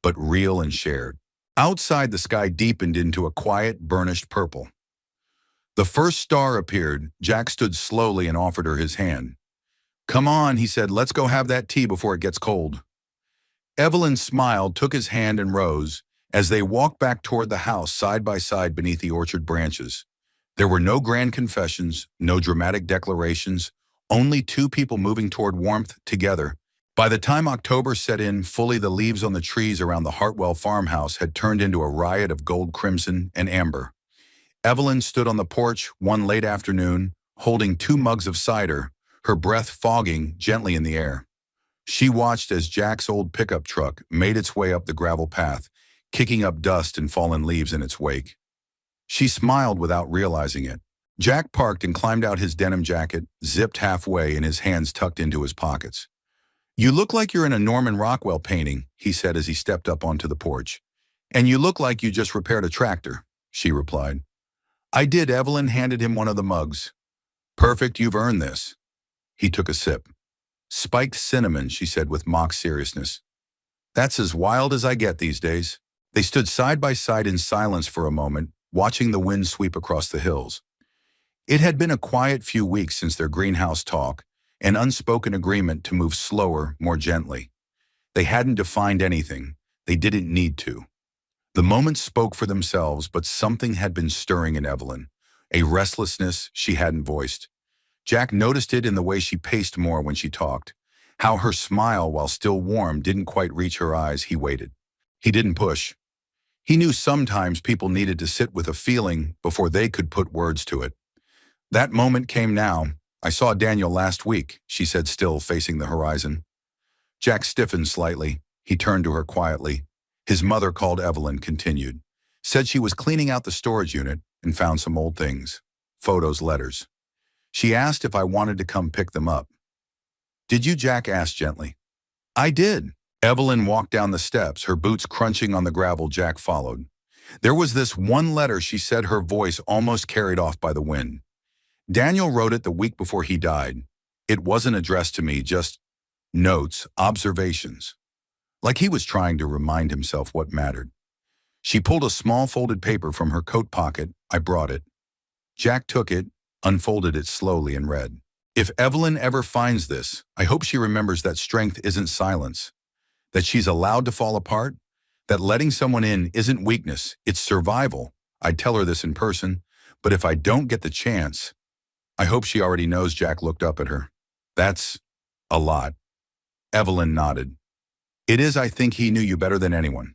but real and shared. Outside, the sky deepened into a quiet, burnished purple. The first star appeared. Jack stood slowly and offered her his hand. "Come on," he said, "let's go have that tea before it gets cold." Evelyn smiled, took his hand and rose. As they walked back toward the house, side by side beneath the orchard branches. There were no grand confessions, no dramatic declarations, only two people moving toward warmth together. By the time October set in, fully, the leaves on the trees around the Hartwell farmhouse had turned into a riot of gold, crimson, and amber. Evelyn stood on the porch one late afternoon, holding 2 mugs of cider, her breath fogging gently in the air. She watched as Jack's old pickup truck made its way up the gravel path, kicking up dust and fallen leaves in its wake. She smiled without realizing it. Jack parked and climbed out his denim jacket, zipped halfway and his hands tucked into his pockets. "You look like you're in a Norman Rockwell painting," he said as he stepped up onto the porch. "And you look like you just repaired a tractor," she replied. "I did." Evelyn handed him one of the mugs. "Perfect, you've earned this." He took a sip. "Spiked cinnamon," she said with mock seriousness. "That's as wild as I get these days." They stood side by side in silence for a moment, watching the wind sweep across the hills. It had been a quiet few weeks since their greenhouse talk, an unspoken agreement to move slower, more gently. They hadn't defined anything. They didn't need to. The moments spoke for themselves, but something had been stirring in Evelyn, a restlessness she hadn't voiced. Jack noticed it in the way she paced more when she talked, how her smile, while still warm, didn't quite reach her eyes. He waited. He didn't push. He knew sometimes people needed to sit with a feeling before they could put words to it. That moment came now. "I saw Daniel last week," she said, still facing the horizon. Jack stiffened slightly. He turned to her quietly. His mother called Evelyn, continued. Said she was cleaning out the storage unit and found some old things. Photos, letters. She asked if I wanted to come pick them up. Did you? Jack asked gently. I did. Evelyn walked down the steps, her boots crunching on the gravel. Jack followed. There was this one letter, she said, her voice almost carried off by the wind. Daniel wrote it the week before he died. It wasn't addressed to me, just notes, observations. Like he was trying to remind himself what mattered. She pulled a small folded paper from her coat pocket. I brought it. Jack took it, unfolded it slowly, and read. If Evelyn ever finds this, I hope she remembers that strength isn't silence, that she's allowed to fall apart, that letting someone in isn't weakness, it's survival. I'd tell her this in person, but if I don't get the chance, I hope she already knows. Jack looked up at her. That's a lot. Evelyn nodded. It is. I think he knew you better than anyone.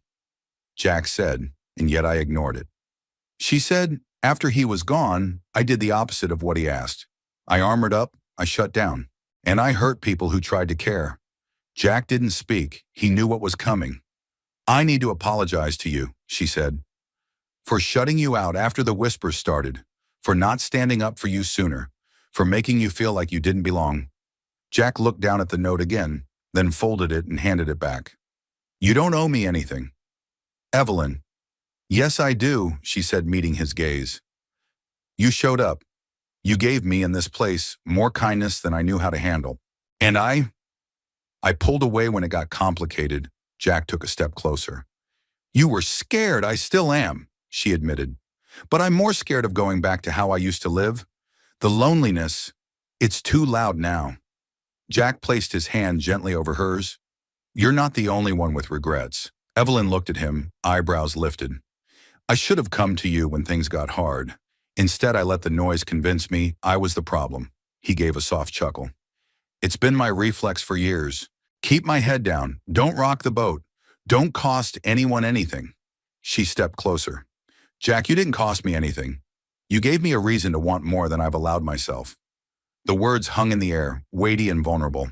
Jack said, and yet I ignored it. She said, after he was gone, I did the opposite of what he asked. I armored up, I shut down, and I hurt people who tried to care. Jack didn't speak. He knew what was coming. I need to apologize to you, she said, for shutting you out after the whispers started, for not standing up for you sooner, for making you feel like you didn't belong. Jack looked down at the note again, then folded it and handed it back. You don't owe me anything. Evelyn. Yes, I do, she said, meeting his gaze. You showed up. You gave me in this place more kindness than I knew how to handle. And I pulled away when it got complicated. Jack took a step closer. You were scared. I still am, she admitted. But I'm more scared of going back to how I used to live. The loneliness, it's too loud now. Jack placed his hand gently over hers. You're not the only one with regrets. Evelyn looked at him, eyebrows lifted. I should have come to you when things got hard. Instead, I let the noise convince me I was the problem. He gave a soft chuckle. It's been my reflex for years. Keep my head down. Don't rock the boat. Don't cost anyone anything. She stepped closer. Jack, you didn't cost me anything. You gave me a reason to want more than I've allowed myself. The words hung in the air, weighty and vulnerable.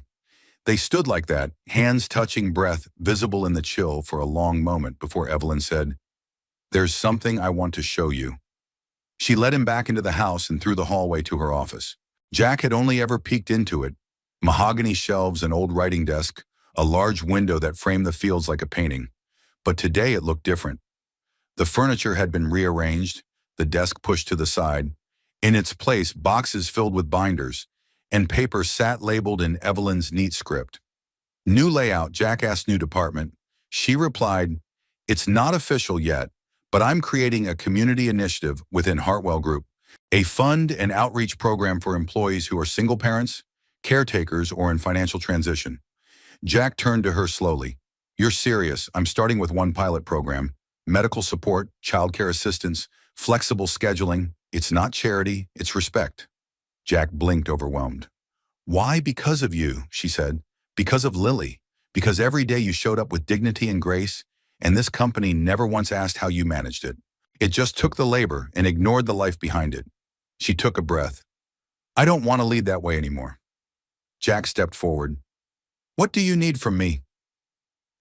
They stood like that, hands touching, breath visible in the chill, for a long moment before Evelyn said, There's something I want to show you. She led him back into the house and through the hallway to her office. Jack had only ever peeked into it. Mahogany shelves, an old writing desk, a large window that framed the fields like a painting. But today it looked different. The furniture had been rearranged, the desk pushed to the side. In its place, boxes filled with binders, and paper sat labeled in Evelyn's neat script. New layout. Jack asked, new department. She replied, It's not official yet, but I'm creating a community initiative within Hartwell Group, a fund and outreach program for employees who are single parents, caretakers, or in financial transition. Jack turned to her slowly. You're serious. I'm starting with one pilot program. Medical support, childcare assistance, flexible scheduling. It's not charity, it's respect. Jack blinked, overwhelmed. Why? Because of you, she said. Because of Lily. Because every day you showed up with dignity and grace, and this company never once asked how you managed it. It just took the labor and ignored the life behind it. She took a breath. I don't want to lead that way anymore. Jack stepped forward. What do you need from me?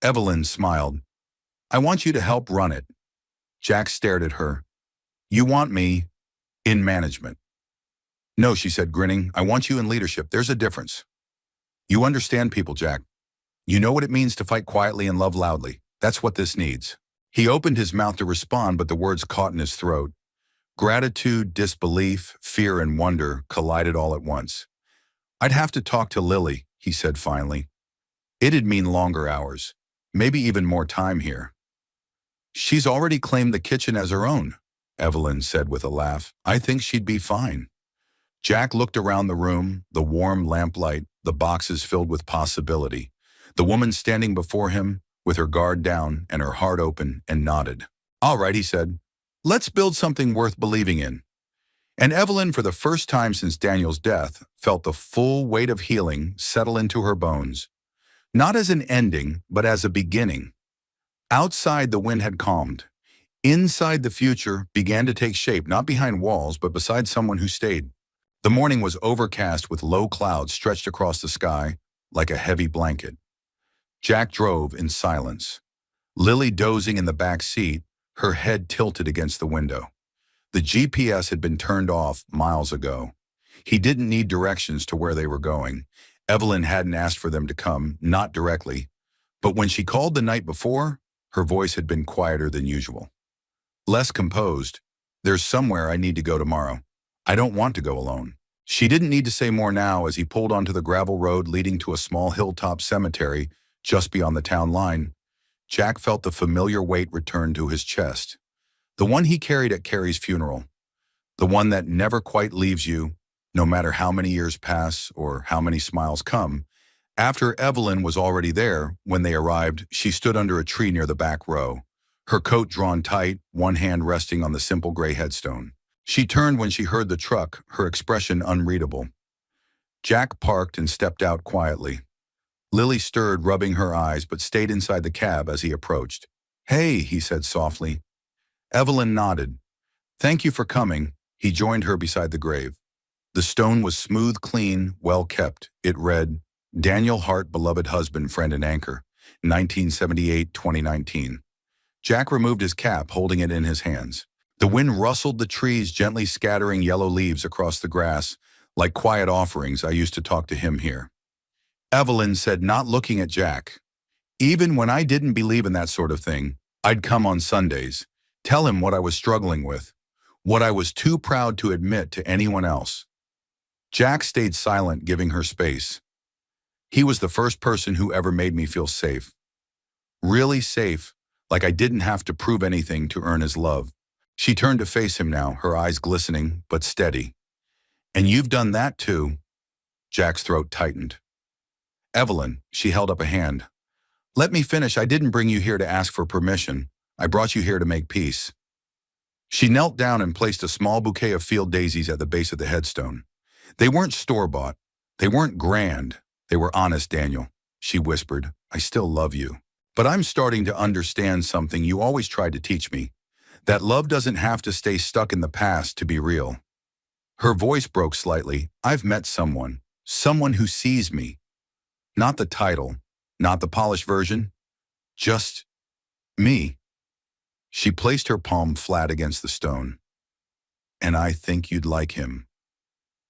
Evelyn smiled. I want you to help run it. Jack stared at her. You want me in management? No, she said, grinning. I want you in leadership. There's a difference. You understand people, Jack. You know what it means to fight quietly and love loudly. That's what this needs. He opened his mouth to respond, but the words caught in his throat. Gratitude, disbelief, fear, and wonder collided all at once. I'd have to talk to Lily, he said finally. It'd mean longer hours, maybe even more time here. She's already claimed the kitchen as her own, Evelyn said with a laugh. I think she'd be fine. Jack looked around the room, the warm lamplight, the boxes filled with possibility, the woman standing before him with her guard down and her heart open, and nodded. All right, he said. Let's build something worth believing in. And Evelyn, for the first time since Daniel's death, felt the full weight of healing settle into her bones. Not as an ending, but as a beginning. Outside, the wind had calmed. Inside, the future began to take shape, not behind walls, but beside someone who stayed. The morning was overcast with low clouds stretched across the sky like a heavy blanket. Jack drove in silence. Lily dozing in the back seat, her head tilted against the window. The GPS had been turned off miles ago. He didn't need directions to where they were going. Evelyn hadn't asked for them to come, not directly. But when she called the night before, her voice had been quieter than usual. Less composed. There's somewhere I need to go tomorrow. I don't want to go alone. She didn't need to say more now as he pulled onto the gravel road leading to a small hilltop cemetery just beyond the town line. Jack felt the familiar weight return to his chest. The one he carried at Carrie's funeral. The one that never quite leaves you, no matter how many years pass or how many smiles come. After Evelyn was already there, when they arrived, she stood under a tree near the back row, her coat drawn tight, one hand resting on the simple gray headstone. She turned when she heard the truck, her expression unreadable. Jack parked and stepped out quietly. Lily stirred, rubbing her eyes, but stayed inside the cab as he approached. "Hey," he said softly. Evelyn nodded. "Thank you for coming." He joined her beside the grave. The stone was smooth, clean, well kept. It read, "Daniel Hart, beloved husband, friend, and anchor, 1978-2019. Jack removed his cap, holding it in his hands. The wind rustled the trees, gently scattering yellow leaves across the grass, like quiet offerings. "I used to talk to him here," Evelyn said, not looking at Jack. "Even when I didn't believe in that sort of thing, I'd come on Sundays, tell him what I was struggling with, what I was too proud to admit to anyone else." Jack stayed silent, giving her space. "He was the first person who ever made me feel safe. Really safe, like I didn't have to prove anything to earn his love." She turned to face him now, her eyes glistening, but steady. "And you've done that too." Jack's throat tightened. "Evelyn," she held up a hand. "Let me finish. I didn't bring you here to ask for permission. I brought you here to make peace." She knelt down and placed a small bouquet of field daisies at the base of the headstone. "They weren't store-bought. They weren't grand. They were honest, Daniel," she whispered. "I still love you. But I'm starting to understand something you always tried to teach me. That love doesn't have to stay stuck in the past to be real." Her voice broke slightly. "I've met someone who sees me. Not the title, not the polished version, just me." She placed her palm flat against the stone. "And I think you'd like him."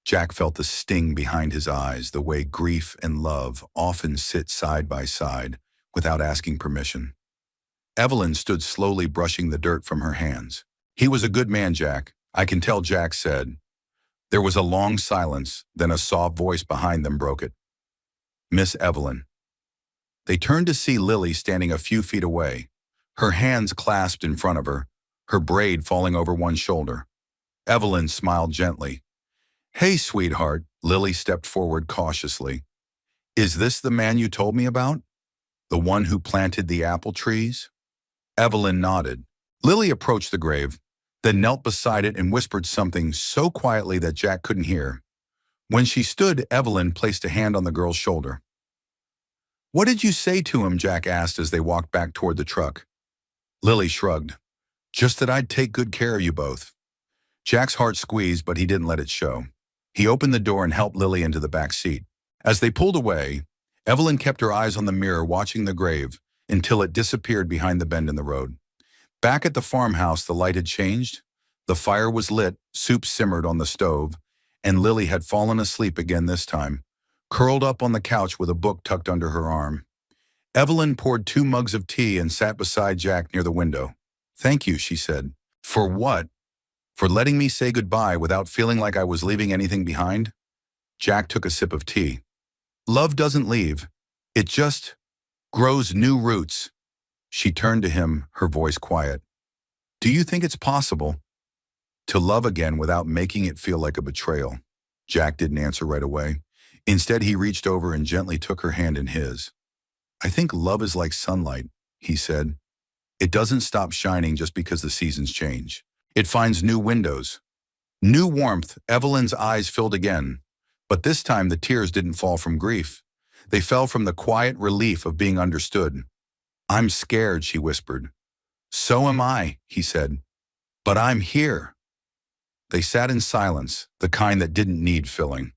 Jack felt the sting behind his eyes, the way grief and love often sit side by side without asking permission. Evelyn stood slowly, brushing the dirt from her hands. "He was a good man, Jack. I can tell," Jack said. There was a long silence, then a soft voice behind them broke it. "Miss Evelyn." They turned to see Lily standing a few feet away, her hands clasped in front of her, her braid falling over one shoulder. Evelyn smiled gently. "Hey, sweetheart," Lily stepped forward cautiously. "Is this the man you told me about? The one who planted the apple trees?" Evelyn nodded. Lily approached the grave, then knelt beside it and whispered something so quietly that Jack couldn't hear. When she stood, Evelyn placed a hand on the girl's shoulder. "What did you say to him?" Jack asked as they walked back toward the truck. Lily shrugged. "Just that I'd take good care of you both." Jack's heart squeezed, but he didn't let it show. He opened the door and helped Lily into the back seat. As they pulled away, Evelyn kept her eyes on the mirror, watching the grave, until it disappeared behind the bend in the road. Back at the farmhouse, the light had changed. The fire was lit, soup simmered on the stove, and Lily had fallen asleep again this time, curled up on the couch with a book tucked under her arm. Evelyn poured 2 mugs of tea and sat beside Jack near the window. "Thank you," she said. "For what?" "For letting me say goodbye without feeling like I was leaving anything behind." Jack took a sip of tea. "Love doesn't leave. It just grows new roots." She turned to him, her voice quiet. "Do you think it's possible to love again without making it feel like a betrayal?" Jack didn't answer right away. Instead, he reached over and gently took her hand in his. "I think love is like sunlight," he said. "It doesn't stop shining just because the seasons change. It finds new windows, new warmth." Evelyn's eyes filled again, but this time the tears didn't fall from grief. They fell from the quiet relief of being understood. "I'm scared," she whispered. "So am I," he said. "But I'm here." They sat in silence, the kind that didn't need filling.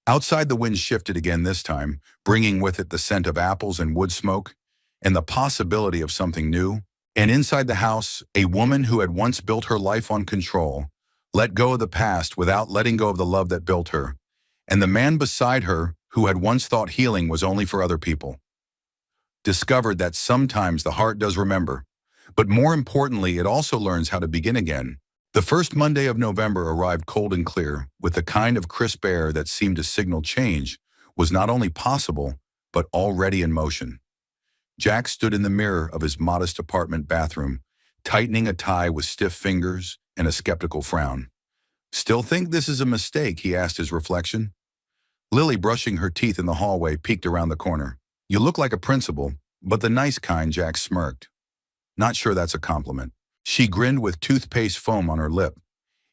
Outside, the wind shifted again this time, bringing with it the scent of apples and wood smoke. and the possibility of something new. And inside the house, a woman who had once built her life on control, let go of the past without letting go of the love that built her, and the man beside her who had once thought healing was only for other people, discovered that sometimes the heart does remember, but more importantly, it also learns how to begin again. The first Monday of November arrived cold and clear, with the kind of crisp air that seemed to signal change was not only possible, but already in motion. Jack stood in the mirror of his modest apartment bathroom, tightening a tie with stiff fingers and a skeptical frown. "Still think this is a mistake?" he asked his reflection. Lily, brushing her teeth in the hallway, peeked around the corner. "You look like a principal, but the nice kind," Jack smirked. "Not sure that's a compliment." She grinned with toothpaste foam on her lip.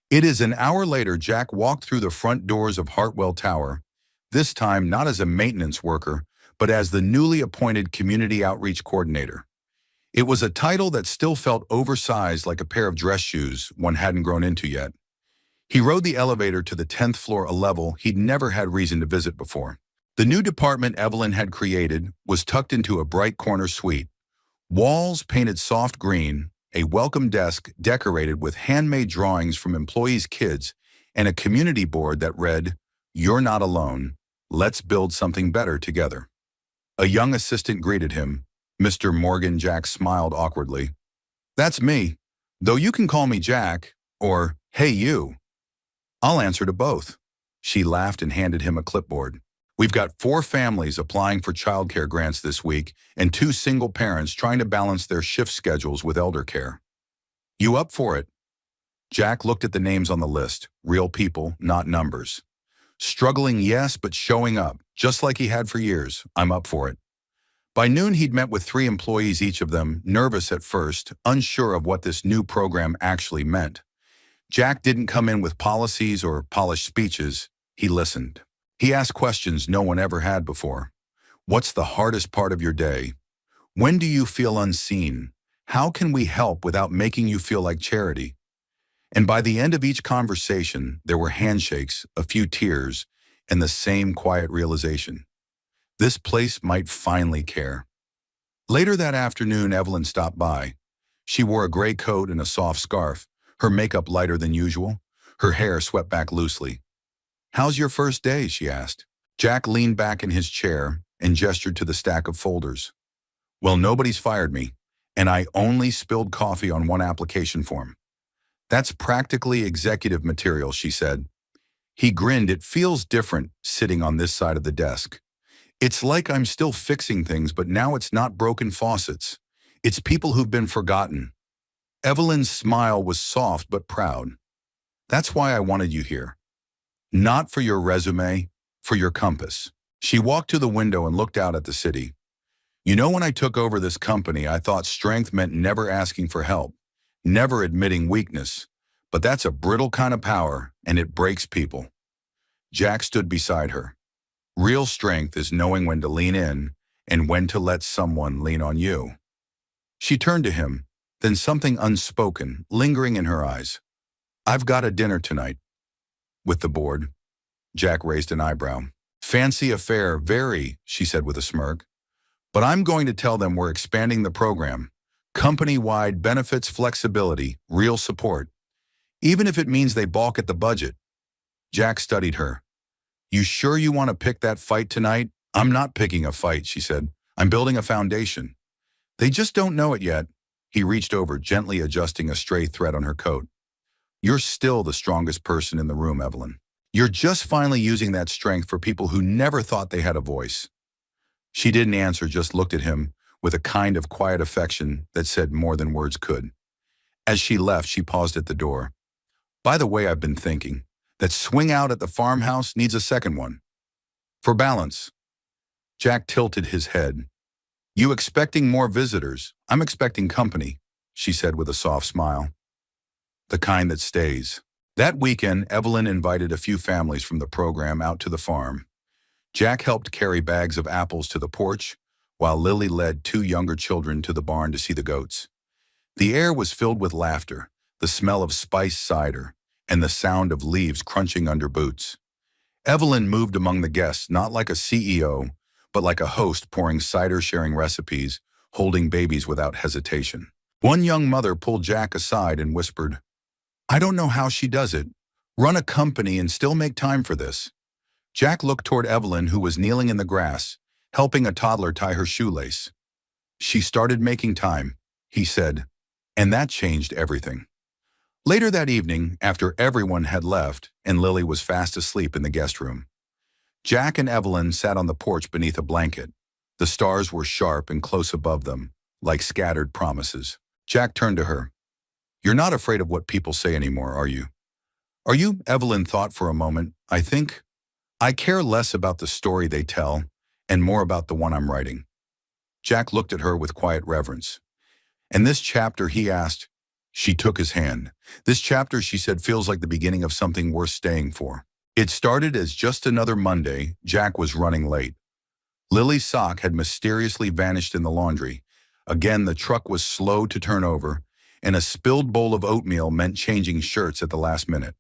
It is an hour later, Jack walked through the front doors of Hartwell Tower, this time not as a maintenance worker, but as the newly appointed Community Outreach Coordinator. It was a title that still felt oversized, like a pair of dress shoes one hadn't grown into yet. He rode the elevator to the 10th floor, a level he'd never had reason to visit before. The new department Evelyn had created was tucked into a bright corner suite. Walls painted soft green, a welcome desk decorated with handmade drawings from employees' kids, and a community board that read, "You're not alone. Let's build something better together." A young assistant greeted him. "Mr. Morgan." Jack smiled awkwardly. "That's me, though you can call me Jack, or hey you. I'll answer to both." She laughed and handed him a clipboard. "We've got 4 families applying for childcare grants this week and 2 single parents trying to balance their shift schedules with elder care. You up for it?" Jack looked at the names on the list, real people, not numbers. Struggling, yes, but showing up, just like he had for years. "I'm up for it." By noon, he'd met with 3 employees, each of them nervous at first, unsure of what this new program actually meant. Jack didn't come in with policies or polished speeches. He listened. He asked questions no one ever had before. "What's the hardest part of your day? When do you feel unseen? How can we help without making you feel like charity?" And by the end of each conversation, there were handshakes, a few tears, and the same quiet realization: this place might finally care. Later that afternoon, Evelyn stopped by. She wore a gray coat and a soft scarf, her makeup lighter than usual, her hair swept back loosely. "How's your first day?" she asked. Jack leaned back in his chair and gestured to the stack of folders. "Well, nobody's fired me, and I only spilled coffee on 1 application form." "That's practically executive material," she said. He grinned. "It feels different sitting on this side of the desk. It's like I'm still fixing things, but now it's not broken faucets. It's people who've been forgotten." Evelyn's smile was soft but proud. "That's why I wanted you here. Not for your resume, for your compass." She walked to the window and looked out at the city. "You know, when I took over this company, I thought strength meant never asking for help, never admitting weakness. But that's a brittle kind of power, and it breaks people." Jack stood beside her. "Real strength is knowing when to lean in and when to let someone lean on you." She turned to him, then something unspoken, lingering in her eyes. "I've got a dinner tonight." "With the board?" Jack raised an eyebrow. "Fancy affair, very," she said with a smirk. "But I'm going to tell them we're expanding the program. Company-wide benefits, flexibility, real support. Even if it means they balk at the budget." Jack studied her. "You sure you want to pick that fight tonight?" "I'm not picking a fight," she said. "I'm building a foundation. They just don't know it yet." He reached over, gently adjusting a stray thread on her coat. "You're still the strongest person in the room, Evelyn. You're just finally using that strength for people who never thought they had a voice." She didn't answer, just looked at him with a kind of quiet affection that said more than words could. As she left, she paused at the door. "By the way, I've been thinking that swing out at the farmhouse needs a second one. For balance." Jack tilted his head. "You expecting more visitors? I'm expecting company," she said with a soft smile. "The kind that stays." That weekend, Evelyn invited a few families from the program out to the farm. Jack helped carry bags of apples to the porch, while Lily led 2 younger children to the barn to see the goats. The air was filled with laughter, the smell of spiced cider, and the sound of leaves crunching under boots. Evelyn moved among the guests not like a CEO, but like a host pouring cider, sharing recipes, holding babies without hesitation. One young mother pulled Jack aside and whispered, "I don't know how she does it. Run a company and still make time for this." Jack looked toward Evelyn, who was kneeling in the grass, helping a toddler tie her shoelace. "She started making time," he said, and that changed everything. Later that evening, after everyone had left and Lily was fast asleep in the guest room, Jack and Evelyn sat on the porch beneath a blanket. The stars were sharp and close above them, like scattered promises. Jack turned to her. "You're not afraid of what people say anymore, are you?" "Are you?" Evelyn thought for a moment. I care less about the story they tell and more about the one I'm writing." Jack looked at her with quiet reverence. "And this chapter," he asked. She took his hand. "This chapter," she said, "feels like the beginning of something worth staying for." It started as just another Monday. Jack was running late. Lily's sock had mysteriously vanished in the laundry. Again, the truck was slow to turn over, and a spilled bowl of oatmeal meant changing shirts at the last minute.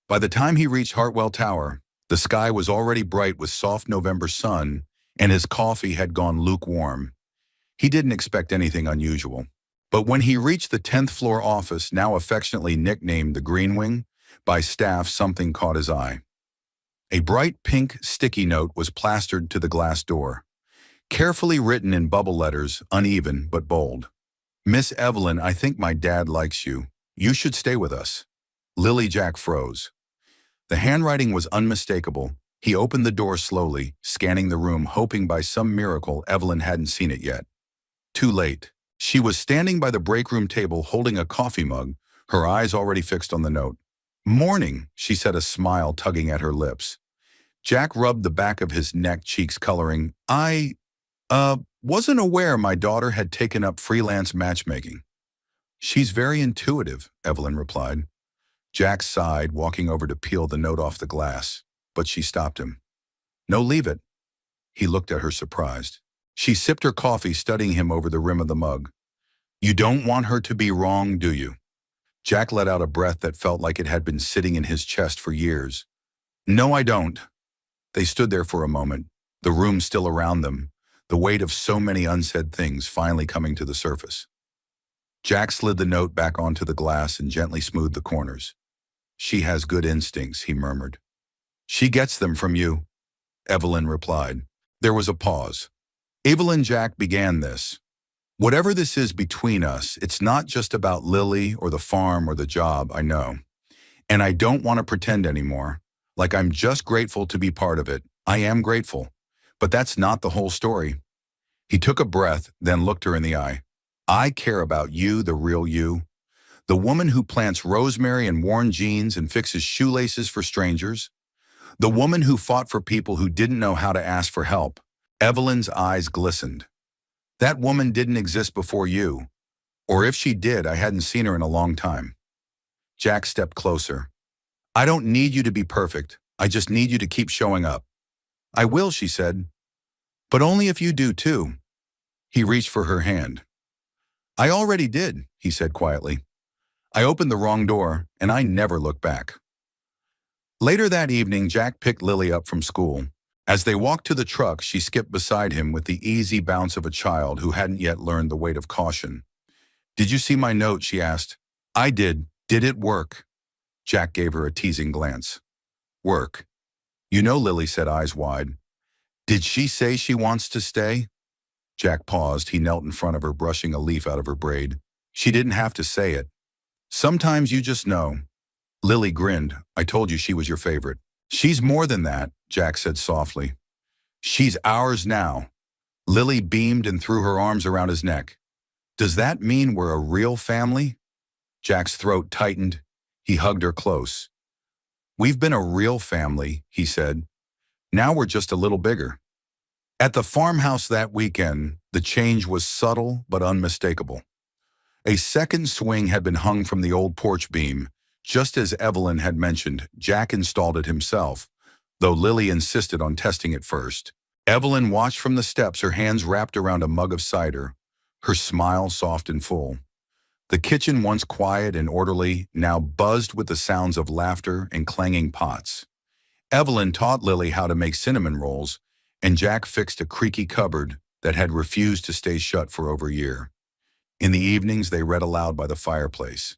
By the time he reached Hartwell Tower, the sky was already bright with soft November sun, and his coffee had gone lukewarm. He didn't expect anything unusual. But when he reached the 10th floor office, now affectionately nicknamed the Green Wing by staff, something caught his eye. A bright pink sticky note was plastered to the glass door, carefully written in bubble letters, uneven but bold. "Miss Evelyn, I think my dad likes you. You should stay with us." Lily. Jack froze. The handwriting was unmistakable. He opened the door slowly, scanning the room, hoping by some miracle Evelyn hadn't seen it yet. Too late. She was standing by the break room table holding a coffee mug, her eyes already fixed on the note. "Morning," she said, a smile tugging at her lips. Jack rubbed the back of his neck, cheeks coloring. I wasn't aware my daughter had taken up freelance matchmaking." "She's very intuitive," Evelyn replied. Jack sighed, walking over to peel the note off the glass, but she stopped him. "No, leave it." He looked at her surprised. She sipped her coffee, studying him over the rim of the mug. "You don't want her to be wrong, do you?" Jack let out a breath that felt like it had been sitting in his chest for years. "No, I don't." They stood there for a moment, the room still around them, the weight of so many unsaid things finally coming to the surface. Jack slid the note back onto the glass and gently smoothed the corners. "She has good instincts," he murmured. "She gets them from you," Evelyn replied. There was a pause. "Evelyn," Jack began this. "Whatever this is between us, it's not just about Lily or the farm or the job, I know. And I don't want to pretend anymore. Like I'm just grateful to be part of it. I am grateful. But that's not the whole story." He took a breath, then looked her in the eye. "I care about you, the real you. The woman who plants rosemary in worn jeans and fixes shoelaces for strangers. The woman who fought for people who didn't know how to ask for help." Evelyn's eyes glistened. "That woman didn't exist before you. Or if she did, I hadn't seen her in a long time." Jack stepped closer. "I don't need you to be perfect. I just need you to keep showing up." "I will," she said. "But only if you do too." He reached for her hand. "I already did," he said quietly. "I opened the wrong door, and I never looked back." Later that evening, Jack picked Lily up from school. As they walked to the truck, she skipped beside him with the easy bounce of a child who hadn't yet learned the weight of caution. "Did you see my note?" she asked. "I did. Did it work?" Jack gave her a teasing glance. "Work?" "You know," Lily said, eyes wide. "Did she say she wants to stay?" Jack paused. He knelt in front of her, brushing a leaf out of her braid. "She didn't have to say it. Sometimes you just know." Lily grinned. "I told you she was your favorite." "She's more than that," Jack said softly. "She's ours now." Lily beamed and threw her arms around his neck. "Does that mean we're a real family?" Jack's throat tightened. He hugged her close. "We've been a real family," he said. "Now we're just a little bigger." At the farmhouse that weekend, the change was subtle but unmistakable. A second swing had been hung from the old porch beam. Just as Evelyn had mentioned, Jack installed it himself, though Lily insisted on testing it first. Evelyn watched from the steps, her hands wrapped around a mug of cider, her smile soft and full. The kitchen, once quiet and orderly, now buzzed with the sounds of laughter and clanging pots. Evelyn taught Lily how to make cinnamon rolls, and Jack fixed a creaky cupboard, that had refused to stay shut for over a year. In the evenings, they read aloud by the fireplace.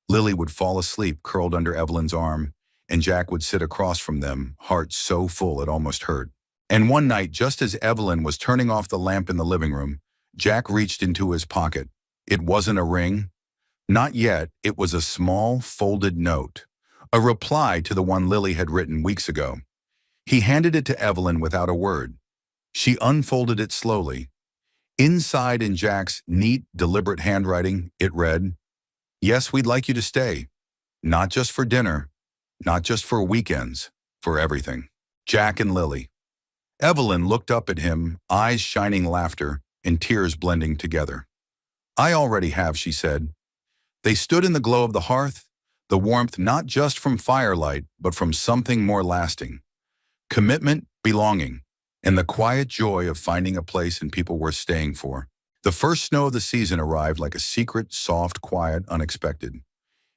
Lily would fall asleep curled under Evelyn's arm, and Jack would sit across from them, heart so full it almost hurt. And one night, just as Evelyn was turning off the lamp in the living room, Jack reached into his pocket. It wasn't a ring. Not yet. It was a small, folded note, a reply to the one Lily had written weeks ago. He handed it to Evelyn without a word. She unfolded it slowly. Inside, in Jack's neat, deliberate handwriting, it read, "Yes, we'd like you to stay. Not just for dinner, not just for weekends, for everything." Jack and Lily. Evelyn looked up at him, eyes shining laughter and tears blending together. "I already have," she said. They stood in the glow of the hearth, the warmth not just from firelight, but from something more lasting. Commitment, belonging, and the quiet joy of finding a place and people worth staying for. The first snow of the season arrived like a secret, soft, quiet, unexpected.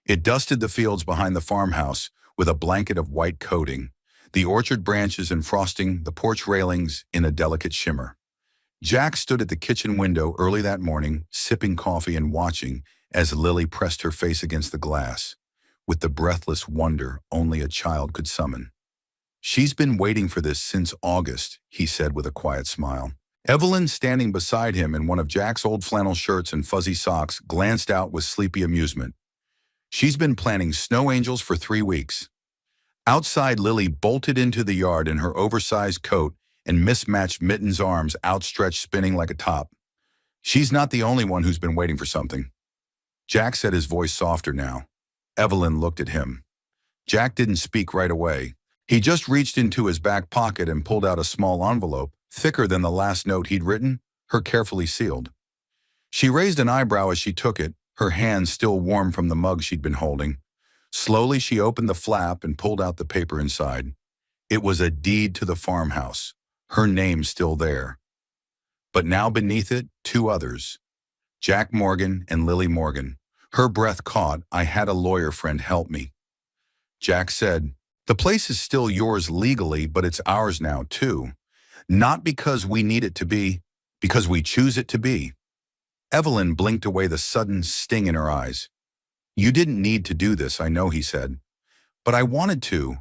It dusted the fields behind the farmhouse with a blanket of white coating, the orchard branches and frosting, the porch railings in a delicate shimmer. Jack stood at the kitchen window early that morning, sipping coffee and watching as Lily pressed her face against the glass, with the breathless wonder only a child could summon. "She's been waiting for this since August," he said with a quiet smile. Evelyn, standing beside him in one of Jack's old flannel shirts and fuzzy socks, glanced out with sleepy amusement. "She's been planning snow angels for 3 weeks. Outside, Lily bolted into the yard in her oversized coat and mismatched mittens, arms outstretched, spinning like a top. "She's not the only one who's been waiting for something." Jack said, his voice softer now. Evelyn looked at him. Jack didn't speak right away. He just reached into his back pocket and pulled out a small envelope, thicker than the last note he'd written, her carefully sealed. She raised an eyebrow as she took it, her hands still warm from the mug she'd been holding. Slowly, she opened the flap and pulled out the paper inside. It was a deed to the farmhouse, her name still there. But now beneath it, 2 others, Jack Morgan and Lily Morgan. Her breath caught. "I had a lawyer friend help me." Jack said, "The place is still yours legally, but it's ours now too. Not because we need it to be, because we choose it to be." Evelyn blinked away the sudden sting in her eyes. "You didn't need to do this, I know," he said. "But I wanted to.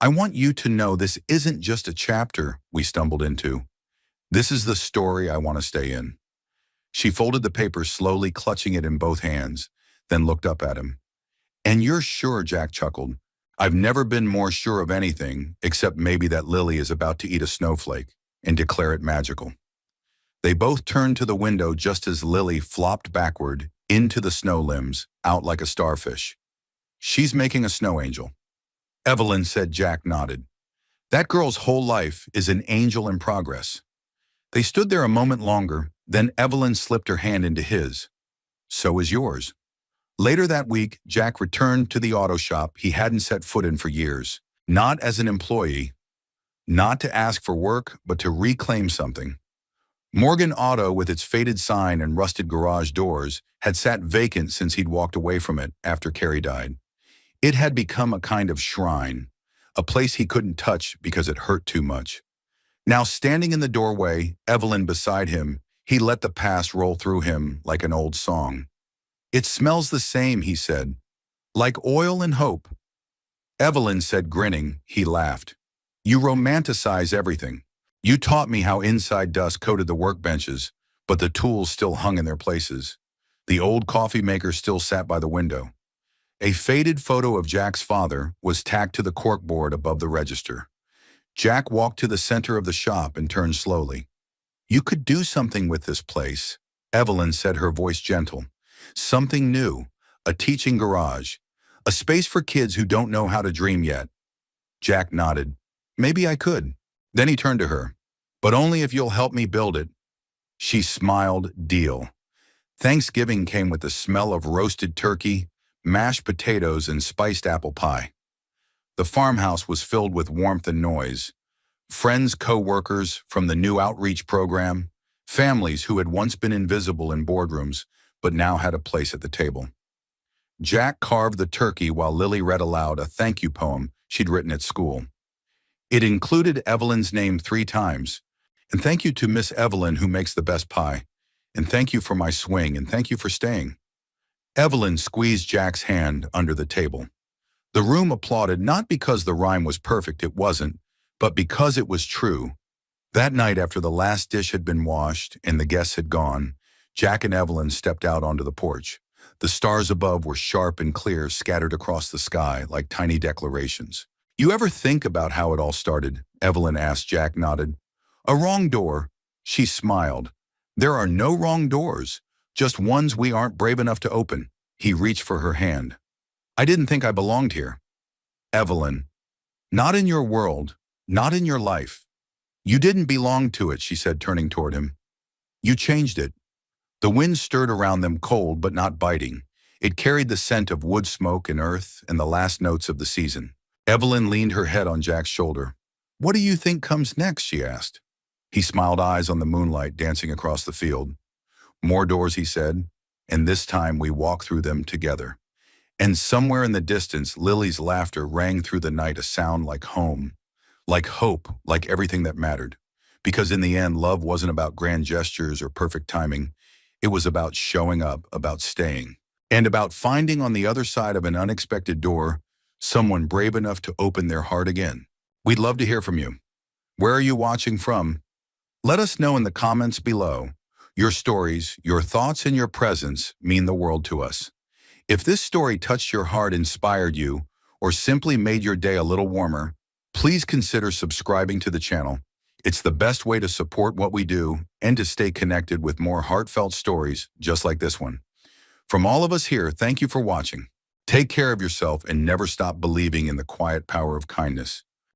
I want you to know this isn't just a chapter we stumbled into. This is the story I want to stay in." She folded the paper slowly, clutching it in both hands, then looked up at him. "And you're sure," Jack chuckled. "I've never been more sure of anything, except maybe that Lily is about to eat a snowflake and declare it magical." They both turned to the window just as Lily flopped backward into the snow limbs, out like a starfish. "She's making a snow angel." Evelyn said. Jack nodded. "That girl's whole life is an angel in progress." They stood there a moment longer, then Evelyn slipped her hand into his. "So is yours." Later that week, Jack returned to the auto shop he hadn't set foot in for years. Not as an employee, not to ask for work, but to reclaim something. Morgan Auto, with its faded sign and rusted garage doors, had sat vacant since he'd walked away from it after Carrie died. It had become a kind of shrine, a place he couldn't touch because it hurt too much. Now, standing in the doorway, Evelyn beside him, he let the past roll through him like an old song. "It smells the same," he said, "like oil and hope." Evelyn said, grinning. He laughed. "You romanticize everything. You taught me how inside dust coated the workbenches, but the tools still hung in their places. The old coffee maker still sat by the window. A faded photo of Jack's father was tacked to the corkboard above the register. Jack walked to the center of the shop and turned slowly. "You could do something with this place," Evelyn said, her voice gentle. "Something new, a teaching garage, a space for kids who don't know how to dream yet." Jack nodded. "Maybe I could." Then he turned to her. "But only if you'll help me build it." She smiled. "Deal." Thanksgiving came with the smell of roasted turkey, mashed potatoes, and spiced apple pie. The farmhouse was filled with warmth and noise. Friends, co-workers from the new outreach program, families who had once been invisible in boardrooms, but now had a place at the table. Jack carved the turkey while Lily read aloud a thank you poem she'd written at school. It included Evelyn's name 3 times, And thank you to Miss Evelyn who makes the best pie. And thank you for my swing, and thank you for staying. Evelyn squeezed Jack's hand under the table. The room applauded not because the rhyme was perfect, it wasn't, but because it was true. That night after the last dish had been washed and the guests had gone, Jack and Evelyn stepped out onto the porch. The stars above were sharp and clear, scattered across the sky like tiny declarations. You ever think about how it all started? Evelyn asked. Jack nodded. A wrong door. She smiled. There are no wrong doors, just ones we aren't brave enough to open. He reached for her hand. I didn't think I belonged here. Evelyn. Not in your world, not in your life. You didn't belong to it, she said, turning toward him. You changed it. The wind stirred around them, cold but not biting. It carried the scent of wood smoke and earth and the last notes of the season. Evelyn leaned her head on Jack's shoulder. What do you think comes next? She asked. He smiled, eyes on the moonlight dancing across the field. More doors, he said, and this time we walk through them together. And somewhere in the distance, Lily's laughter rang through the night, a sound like home, like hope, like everything that mattered. Because in the end, love wasn't about grand gestures or perfect timing. It was about showing up, about staying, and about finding on the other side of an unexpected door someone brave enough to open their heart again. We'd love to hear from you. Where are you watching from? Let us know in the comments below. Your stories, your thoughts, and your presence mean the world to us. If this story touched your heart, inspired you, or simply made your day a little warmer, please consider subscribing to the channel. It's the best way to support what we do and to stay connected with more heartfelt stories just like this one. From all of us here, thank you for watching. Take care of yourself and never stop believing in the quiet power of kindness.